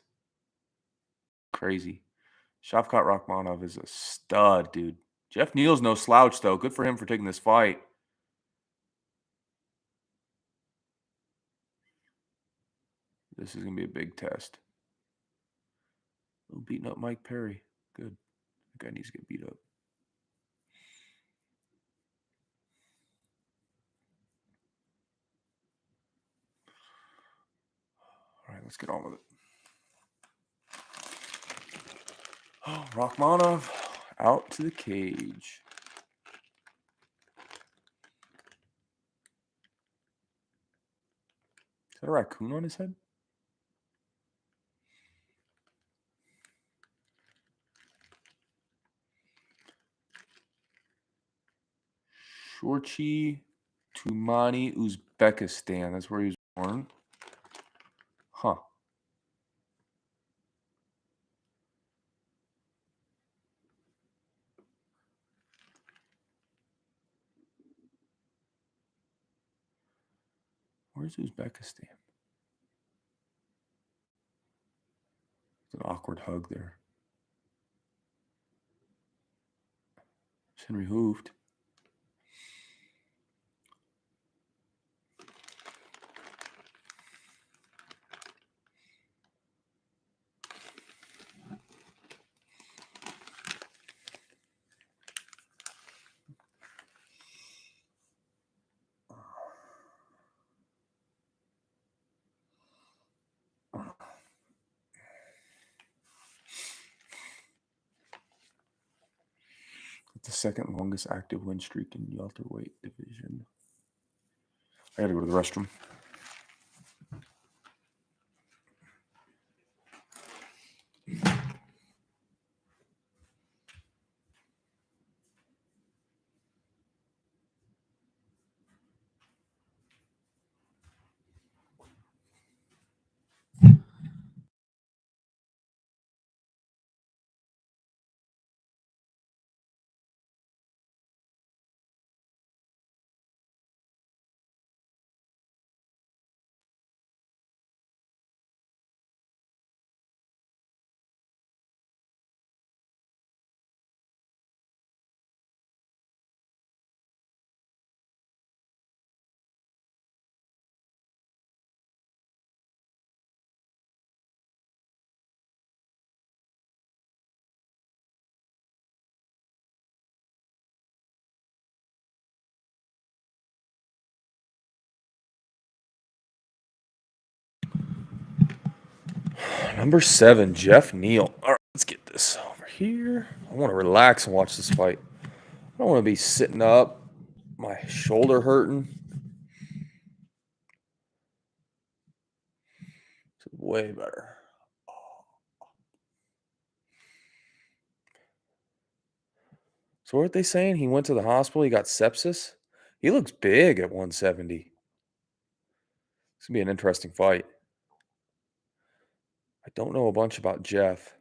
Crazy. Shavkat Rakhmonov is a stud, dude. Jeff Neal's no slouch, though. Good for him for taking this fight. This is going to be a big test. Beating up Mike Perry. Good. That guy needs to get beat up. All right, let's get on with it. Oh, Rakhmonov out to the cage. Is that a raccoon on his head? Shorchi Tumani, Uzbekistan. That's where he was born. Huh. Where's Uzbekistan? It's an awkward hug there. It's Henry Hooft. The second longest active win streak in welterweight division. I gotta go to the restroom. Number 7, Jeff Neal. All right, let's get this over here. I want to relax and watch this fight. I don't want to be sitting up, my shoulder hurting. It's way better. So what are they saying? He went to the hospital. He got sepsis. He looks big at 170. It's going to be an interesting fight. I don't know a bunch about Jeff.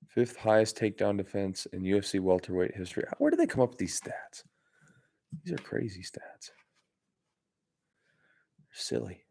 Fifth highest takedown defense in UFC welterweight history. Where do they come up with these stats? These are crazy stats. They're silly.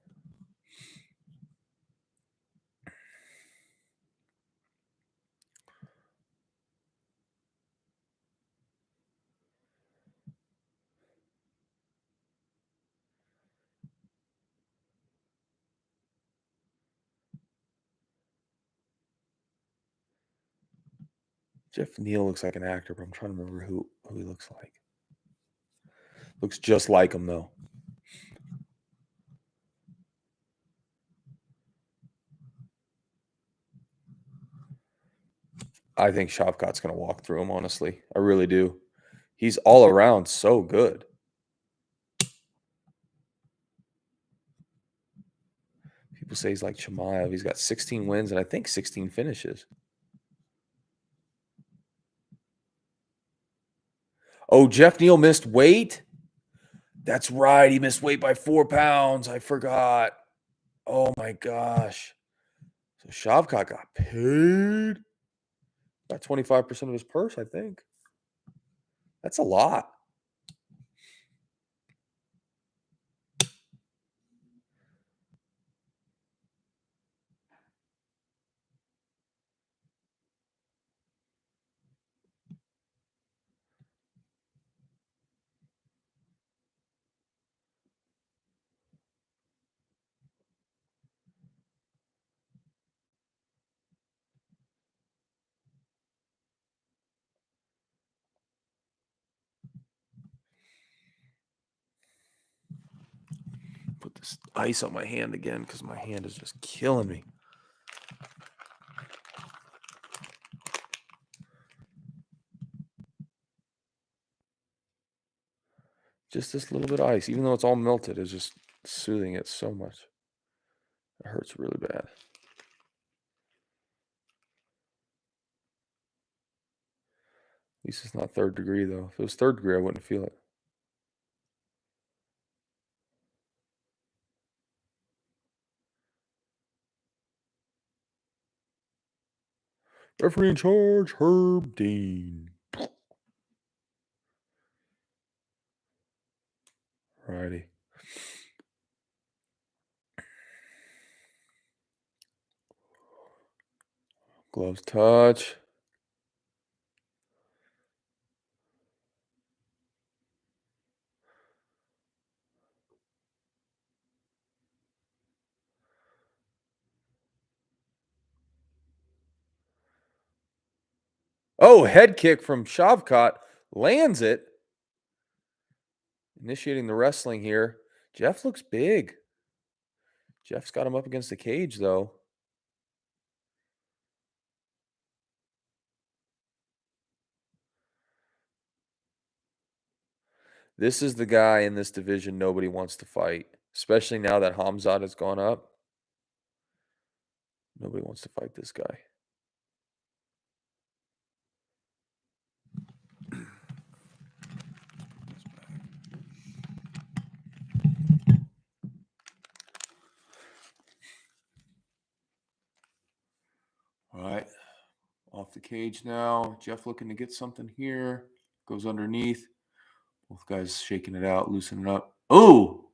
Jeff Neal looks like an actor, but I'm trying to remember who he looks like. Looks just like him, though. I think Shavkat's going to walk through him, honestly. I really do. He's all around so good. People say he's like Chimaev. He's got 16 wins and I think 16 finishes. Oh, Jeff Neal missed weight? That's right. He missed weight by 4 pounds. I forgot. Oh, my gosh. So Shavkat got paid. Got 25% of his purse, I think. That's a lot. Put this ice on my hand again because my hand is just killing me. Just this little bit of ice, even though it's all melted, is just soothing it so much. It hurts really bad. At least it's not 3rd degree, though. If it was 3rd degree, I wouldn't feel it. Referee in charge, Herb Dean. Righty. Gloves touch. Oh, head kick from Shavkat. Lands it. Initiating the wrestling here. Jeff looks big. Jeff's got him up against the cage, though. This is the guy in this division nobody wants to fight, especially now that Hamzat has gone up. Nobody wants to fight this guy. All right. Off the cage now. Jeff looking to get something here. Goes underneath. Both guys shaking it out, loosening up. Oh!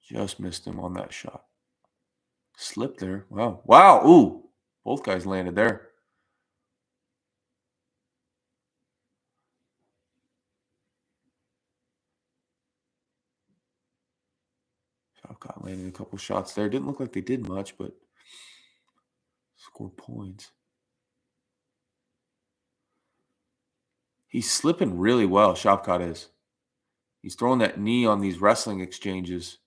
Just missed him on that shot. Slipped there. Wow. Wow. Ooh. Both guys landed there. Shavkat landed a couple shots there. Didn't look like they did much, but scored points. He's slipping really well, Shavkat is. He's throwing that knee on these wrestling exchanges.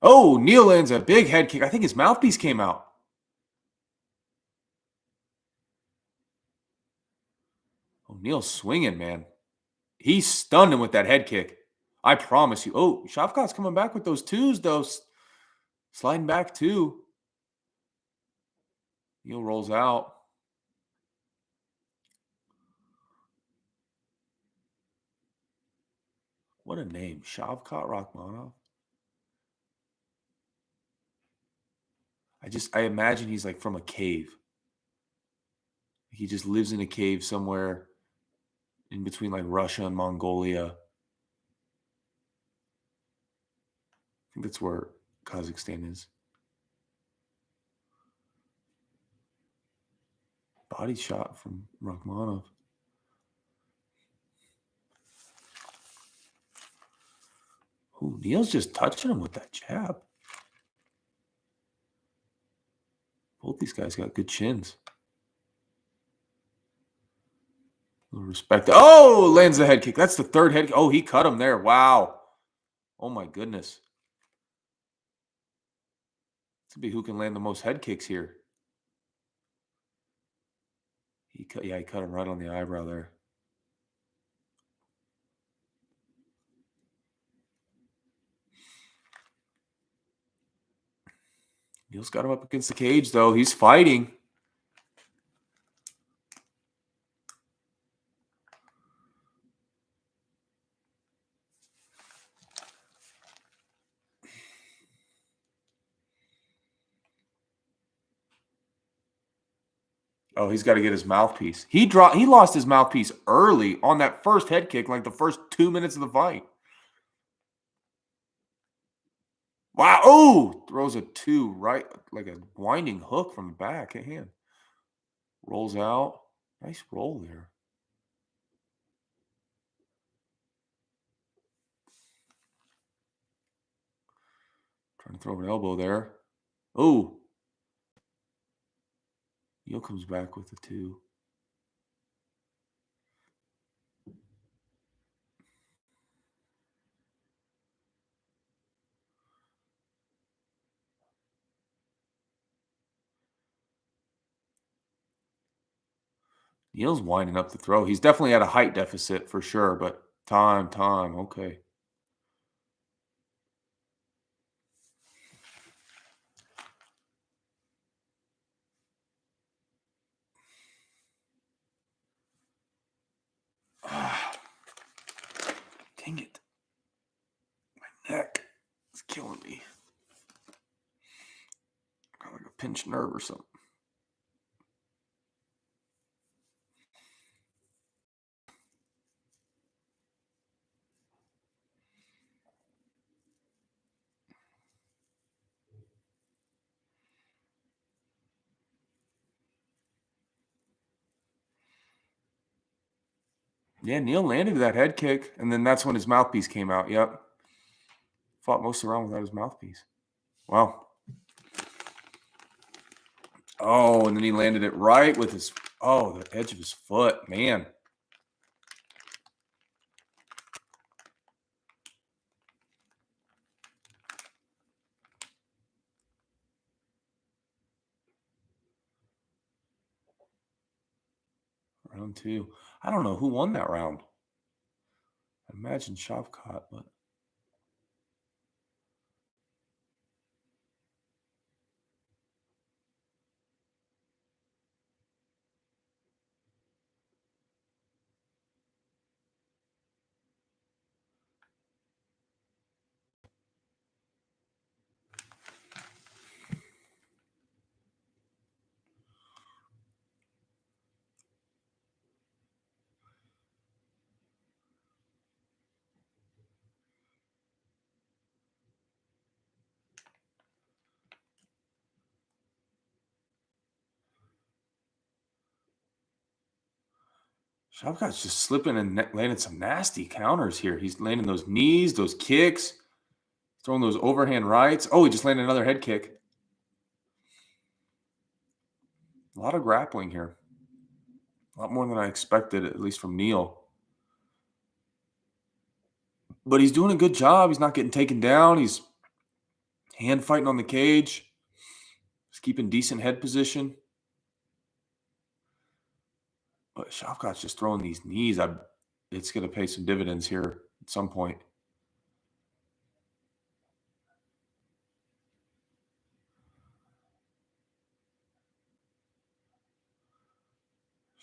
Oh, Neil lands a big head kick. I think his mouthpiece came out. Oh, Neil's swinging, man. He stunned him with that head kick. I promise you. Oh, Shavkat's coming back with those twos, though. Sliding back, too. Neil rolls out. What a name. Shavkat Rakhmonov. I imagine he's like from a cave. He just lives in a cave somewhere in between like Russia and Mongolia. I think that's where Kazakhstan is. Body shot from Rakhmonov. Ooh, Neil's just touching him with that jab. Both these guys got good chins. A little respect. Oh, lands the head kick. That's the third head kick. Oh, he cut him there. Wow. Oh, my goodness. To be who can land the most head kicks here. He cut him right on the eyebrow there. Neil's got him up against the cage, though. He's fighting. Oh, he's got to get his mouthpiece. He lost his mouthpiece early on that first head kick, like the first 2 minutes of the fight. Wow. Oh, throws a two right, like a winding hook from the back hand. Rolls out. Nice roll there. Trying to throw an elbow there. Oh. Neil comes back with the two. Neil's winding up the throw. He's definitely at a height deficit for sure, but time. Okay. Ah, dang it. My neck is killing me. Got like a pinched nerve or something. Yeah, Neil landed that head kick, and then that's when his mouthpiece came out. Yep. Fought most of the round without his mouthpiece. Wow. Oh, and then he landed it right with his, the edge of his foot. Man. Round 2. I don't know who won that round. I imagine Shavkat, but Shavkat's just slipping and landing some nasty counters here. He's landing those knees, those kicks, throwing those overhand rights. Oh, he just landed another head kick. A lot of grappling here. A lot more than I expected, at least from Neil. But he's doing a good job. He's not getting taken down. He's hand fighting on the cage. He's keeping decent head position. But Shavkat's just throwing these knees. It's going to pay some dividends here at some point.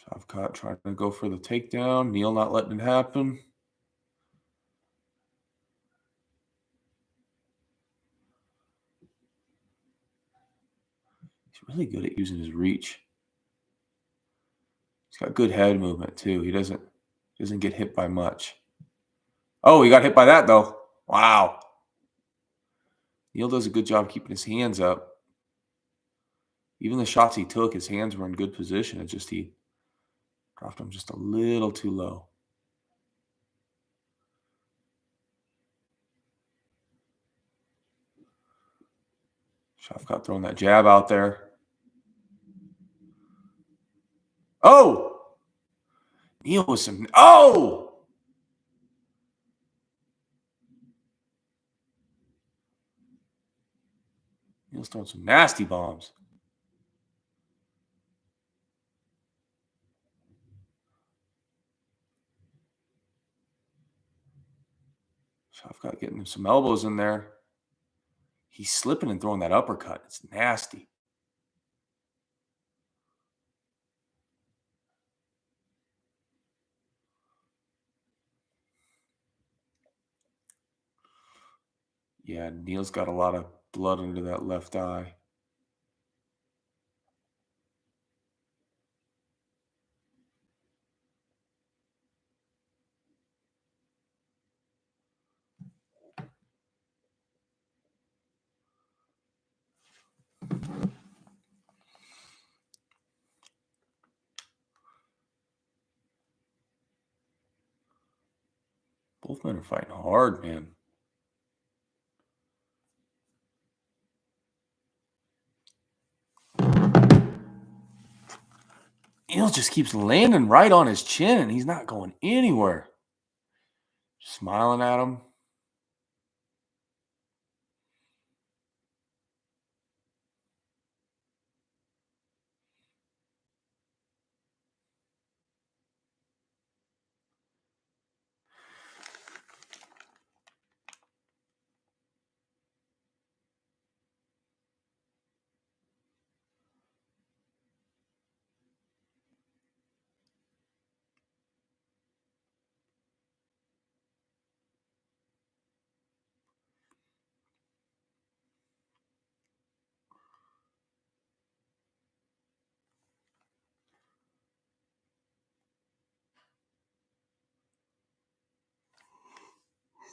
Shavkat trying to go for the takedown. Neil not letting it happen. He's really good at using his reach. He's got good head movement too. He doesn't get hit by much. Oh, he got hit by that though. Wow. Neil does a good job keeping his hands up. Even the shots he took, his hands were in good position. It's just he dropped them just a little too low. Shavkat throwing that jab out there. Oh! Neil with some. Oh! Neil's throwing some nasty bombs. Shavkat getting him some elbows in there. He's slipping and throwing that uppercut. It's nasty. Yeah, Neil's got a lot of blood under that left eye. Both men are fighting hard, man. Neil just keeps landing right on his chin, and he's not going anywhere. Smiling at him.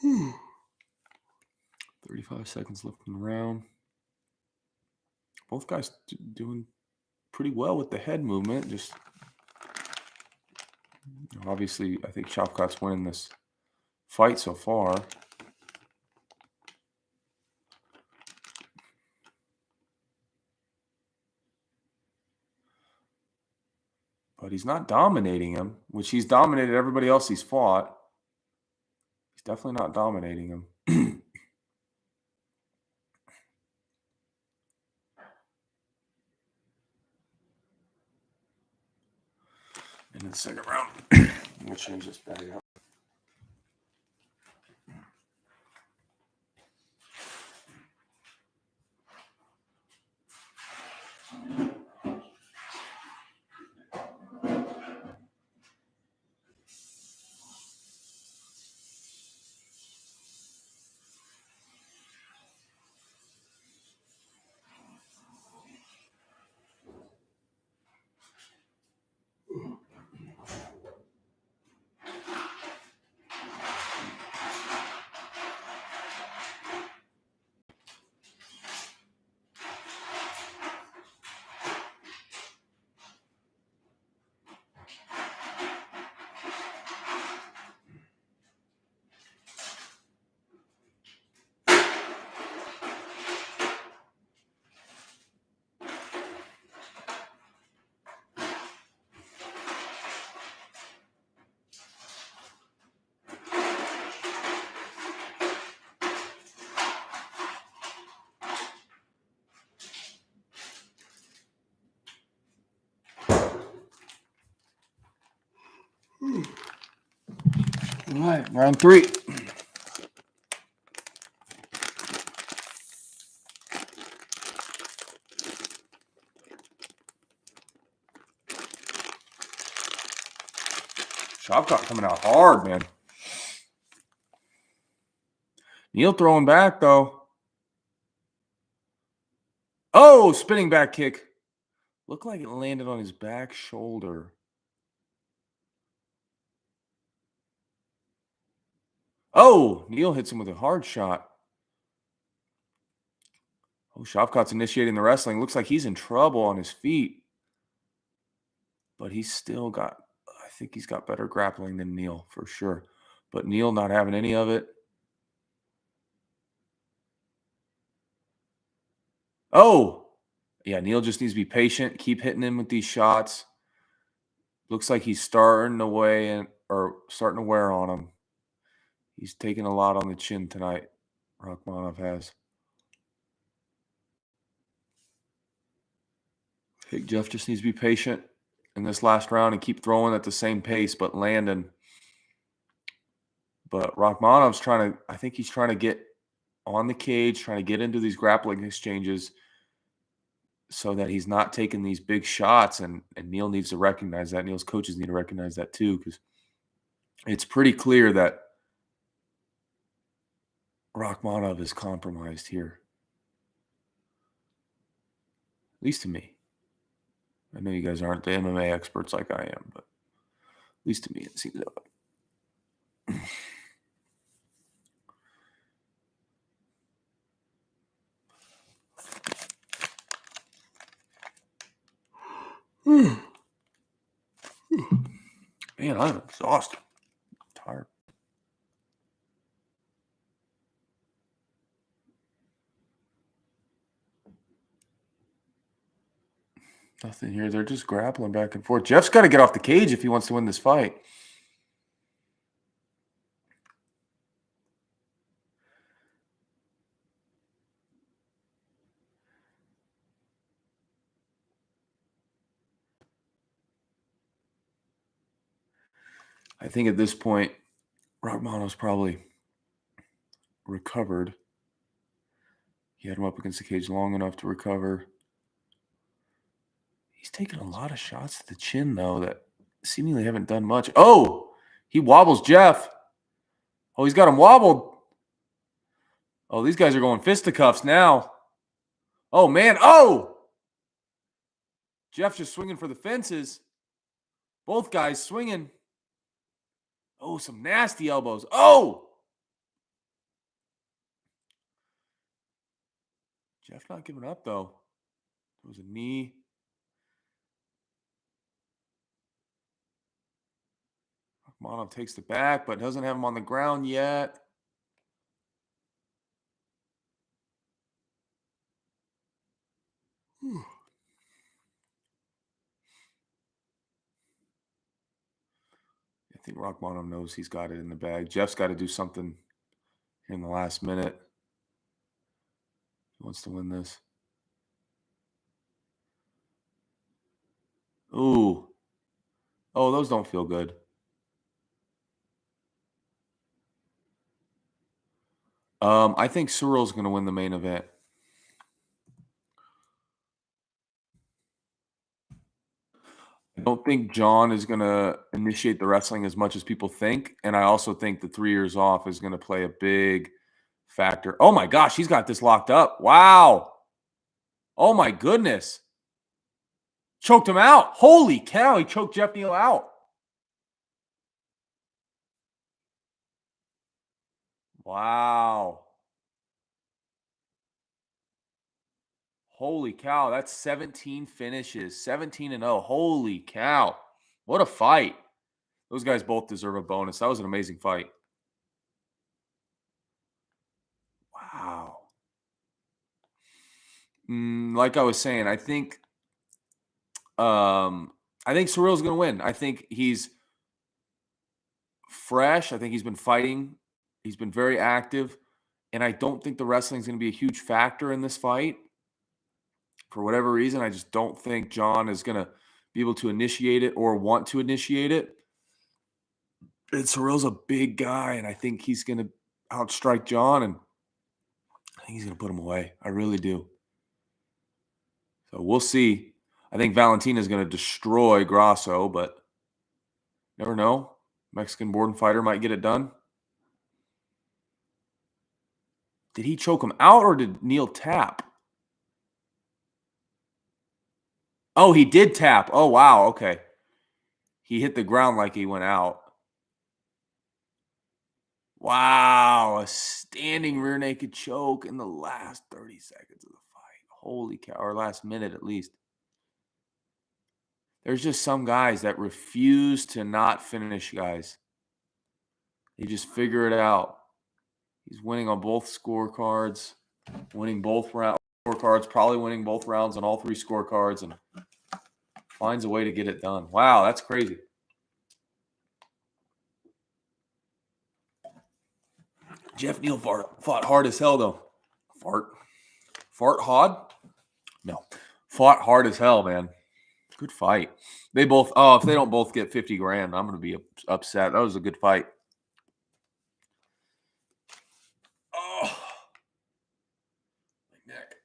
35 seconds left in the round. Both guys doing pretty well with the head movement. Just obviously, I think Shavkat's winning this fight so far. But he's not dominating him, which he's dominated everybody else he's fought. He's definitely not dominating him. In the second round, we'll change this bag up. All right, round 3. Shavkat coming out hard, man. Neil throwing back, though. Oh, spinning back kick. Looked like it landed on his back shoulder. Oh, Neil hits him with a hard shot. Oh, Shavkat's initiating the wrestling. Looks like he's in trouble on his feet. But he's still got, I think he's got better grappling than Neil for sure. But Neil not having any of it. Oh, yeah, Neil just needs to be patient. Keep hitting him with these shots. Looks like he's starting to starting to wear on him. He's taking a lot on the chin tonight. Rakhmonov has. I think Jeff just needs to be patient in this last round and keep throwing at the same pace, but landing. But Rakhmonov's I think he's trying to get on the cage, trying to get into these grappling exchanges so that he's not taking these big shots. And Neil needs to recognize that. Neil's coaches need to recognize that too, because it's pretty clear that Rakhmonov is compromised here. At least to me. I know you guys aren't the MMA experts like I am, but at least to me it seems that way. Man, I'm exhausted. I'm tired. Nothing here. They're just grappling back and forth. Jeff's got to get off the cage if he wants to win this fight. I think at this point, Rakhmonov's probably recovered. He had him up against the cage long enough to recover. He's taken a lot of shots to the chin, though, that seemingly haven't done much. Oh, he wobbles Jeff. Oh, he's got him wobbled. Oh, these guys are going fisticuffs now. Oh, man. Oh! Jeff just swinging for the fences. Both guys swinging. Oh, some nasty elbows. Oh! Jeff not giving up, though. There was a knee. Mono takes the back, but doesn't have him on the ground yet. Whew. I think Rockbottom knows he's got it in the bag. Jeff's got to do something in the last minute. He wants to win this. Ooh. Oh, those don't feel good. I think Cyril's going to win the main event. I don't think John is going to initiate the wrestling as much as people think. And I also think the 3 years off is going to play a big factor. Oh, my gosh. He's got this locked up. Wow. Oh, my goodness. Choked him out. Holy cow. He choked Jeff Neal out. Wow. Holy cow. That's 17 finishes. 17-0. Holy cow. What a fight. Those guys both deserve a bonus. That was an amazing fight. Wow. Like I was saying, I think Cyril's going to win. I think he's fresh. I think he's been fighting. He's been very active. And I don't think the wrestling is going to be a huge factor in this fight. For whatever reason, I just don't think John is going to be able to initiate it or want to initiate it. And Cyril's a big guy, and I think he's going to outstrike John, and I think he's going to put him away. I really do. So we'll see. I think Valentina's going to destroy Grasso, but never know. Mexican-born fighter might get it done. Did he choke him out, or did Neal tap? Oh, he did tap. Oh, wow. Okay. He hit the ground like he went out. Wow. A standing rear naked choke in the last 30 seconds of the fight. Holy cow. Or last minute at least. There's just some guys that refuse to not finish, guys. They just figure it out. He's winning on both scorecards, winning both scorecards, probably winning both rounds on all three scorecards, and finds a way to get it done. Wow, that's crazy. Jeff Neal fought hard as hell, though. Fart hard? No. Fought hard as hell, man. Good fight. They both, if they don't both get 50 grand, I'm going to be upset. That was a good fight. Oh, my neck.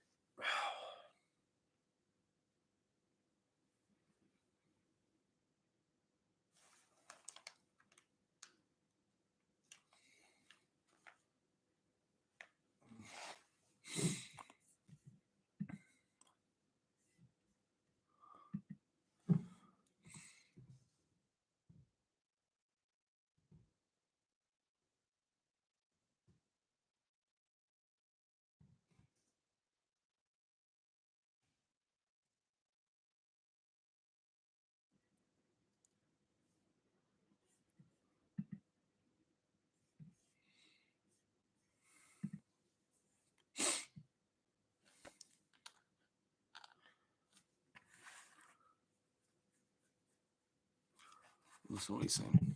Listen to what he's saying.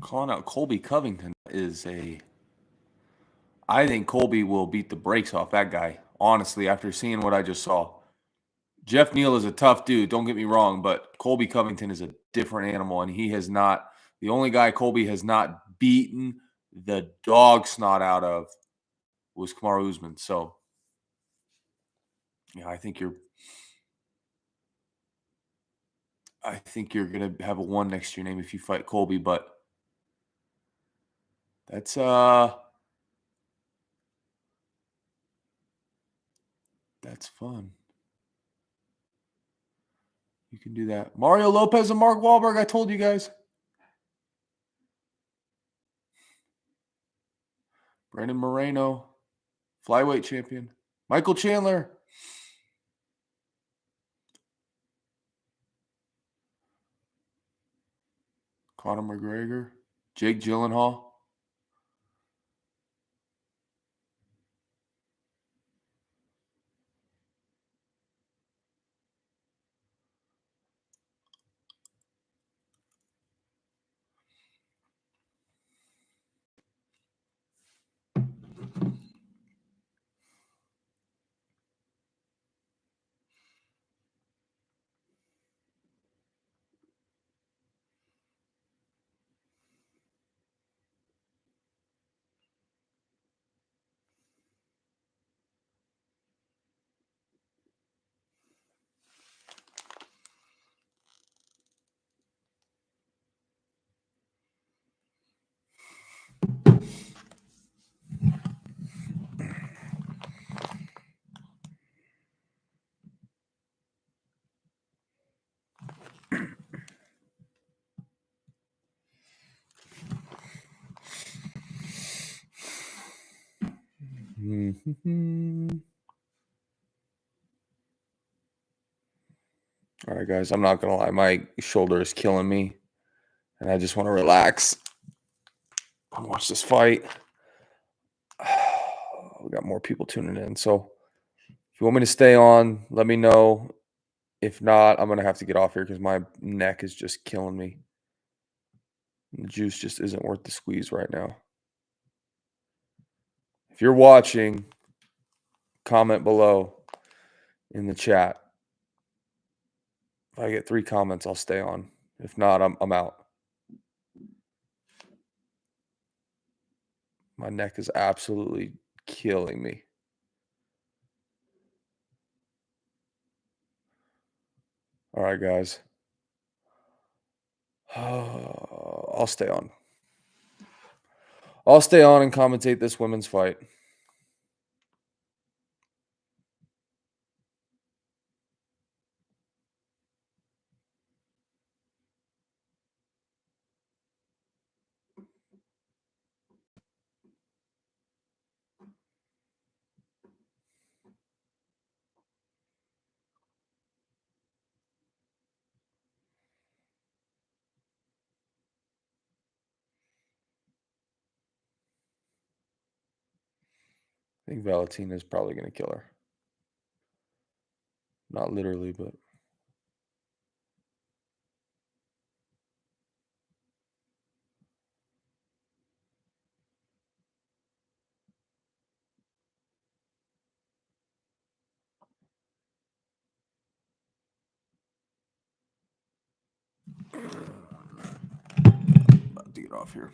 Calling out Colby Covington is I think Colby will beat the brakes off that guy, honestly, after seeing what I just saw. Jeff Neal is a tough dude, don't get me wrong, but Colby Covington is a different animal, and he has not – the only guy Colby has not beaten the dog snot out of was Kamaru Usman. So, yeah, I think you're going to have a 1 next to your name if you fight Colby, but that's fun. You can do that. Mario Lopez and Mark Wahlberg, I told you guys. Brandon Moreno, flyweight champion. Michael Chandler. Conor McGregor. Jake Gyllenhaal. All right, guys, I'm not going to lie. My shoulder is killing me, and I just want to relax and watch this fight. We got more people tuning in. So if you want me to stay on, let me know. If not, I'm going to have to get off here because my neck is just killing me. The juice just isn't worth the squeeze right now. If you're watching, comment below in the chat. If I get 3 comments, I'll stay on. If not, I'm out. My neck is absolutely killing me. All right, guys. I'll stay on. I'll stay on and commentate this women's fight. I think Valentina is probably going to kill her. Not literally, but about to get off here.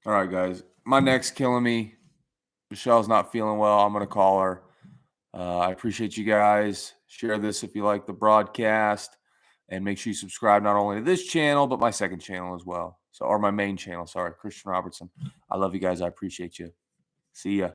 All right, guys. My neck's killing me. Michelle's not feeling well. I'm going to call her. I appreciate you guys. Share this if you like the broadcast. And make sure you subscribe not only to this channel, but my second channel as well. Or my main channel. Sorry, Christian Robertson. I love you guys. I appreciate you. See ya.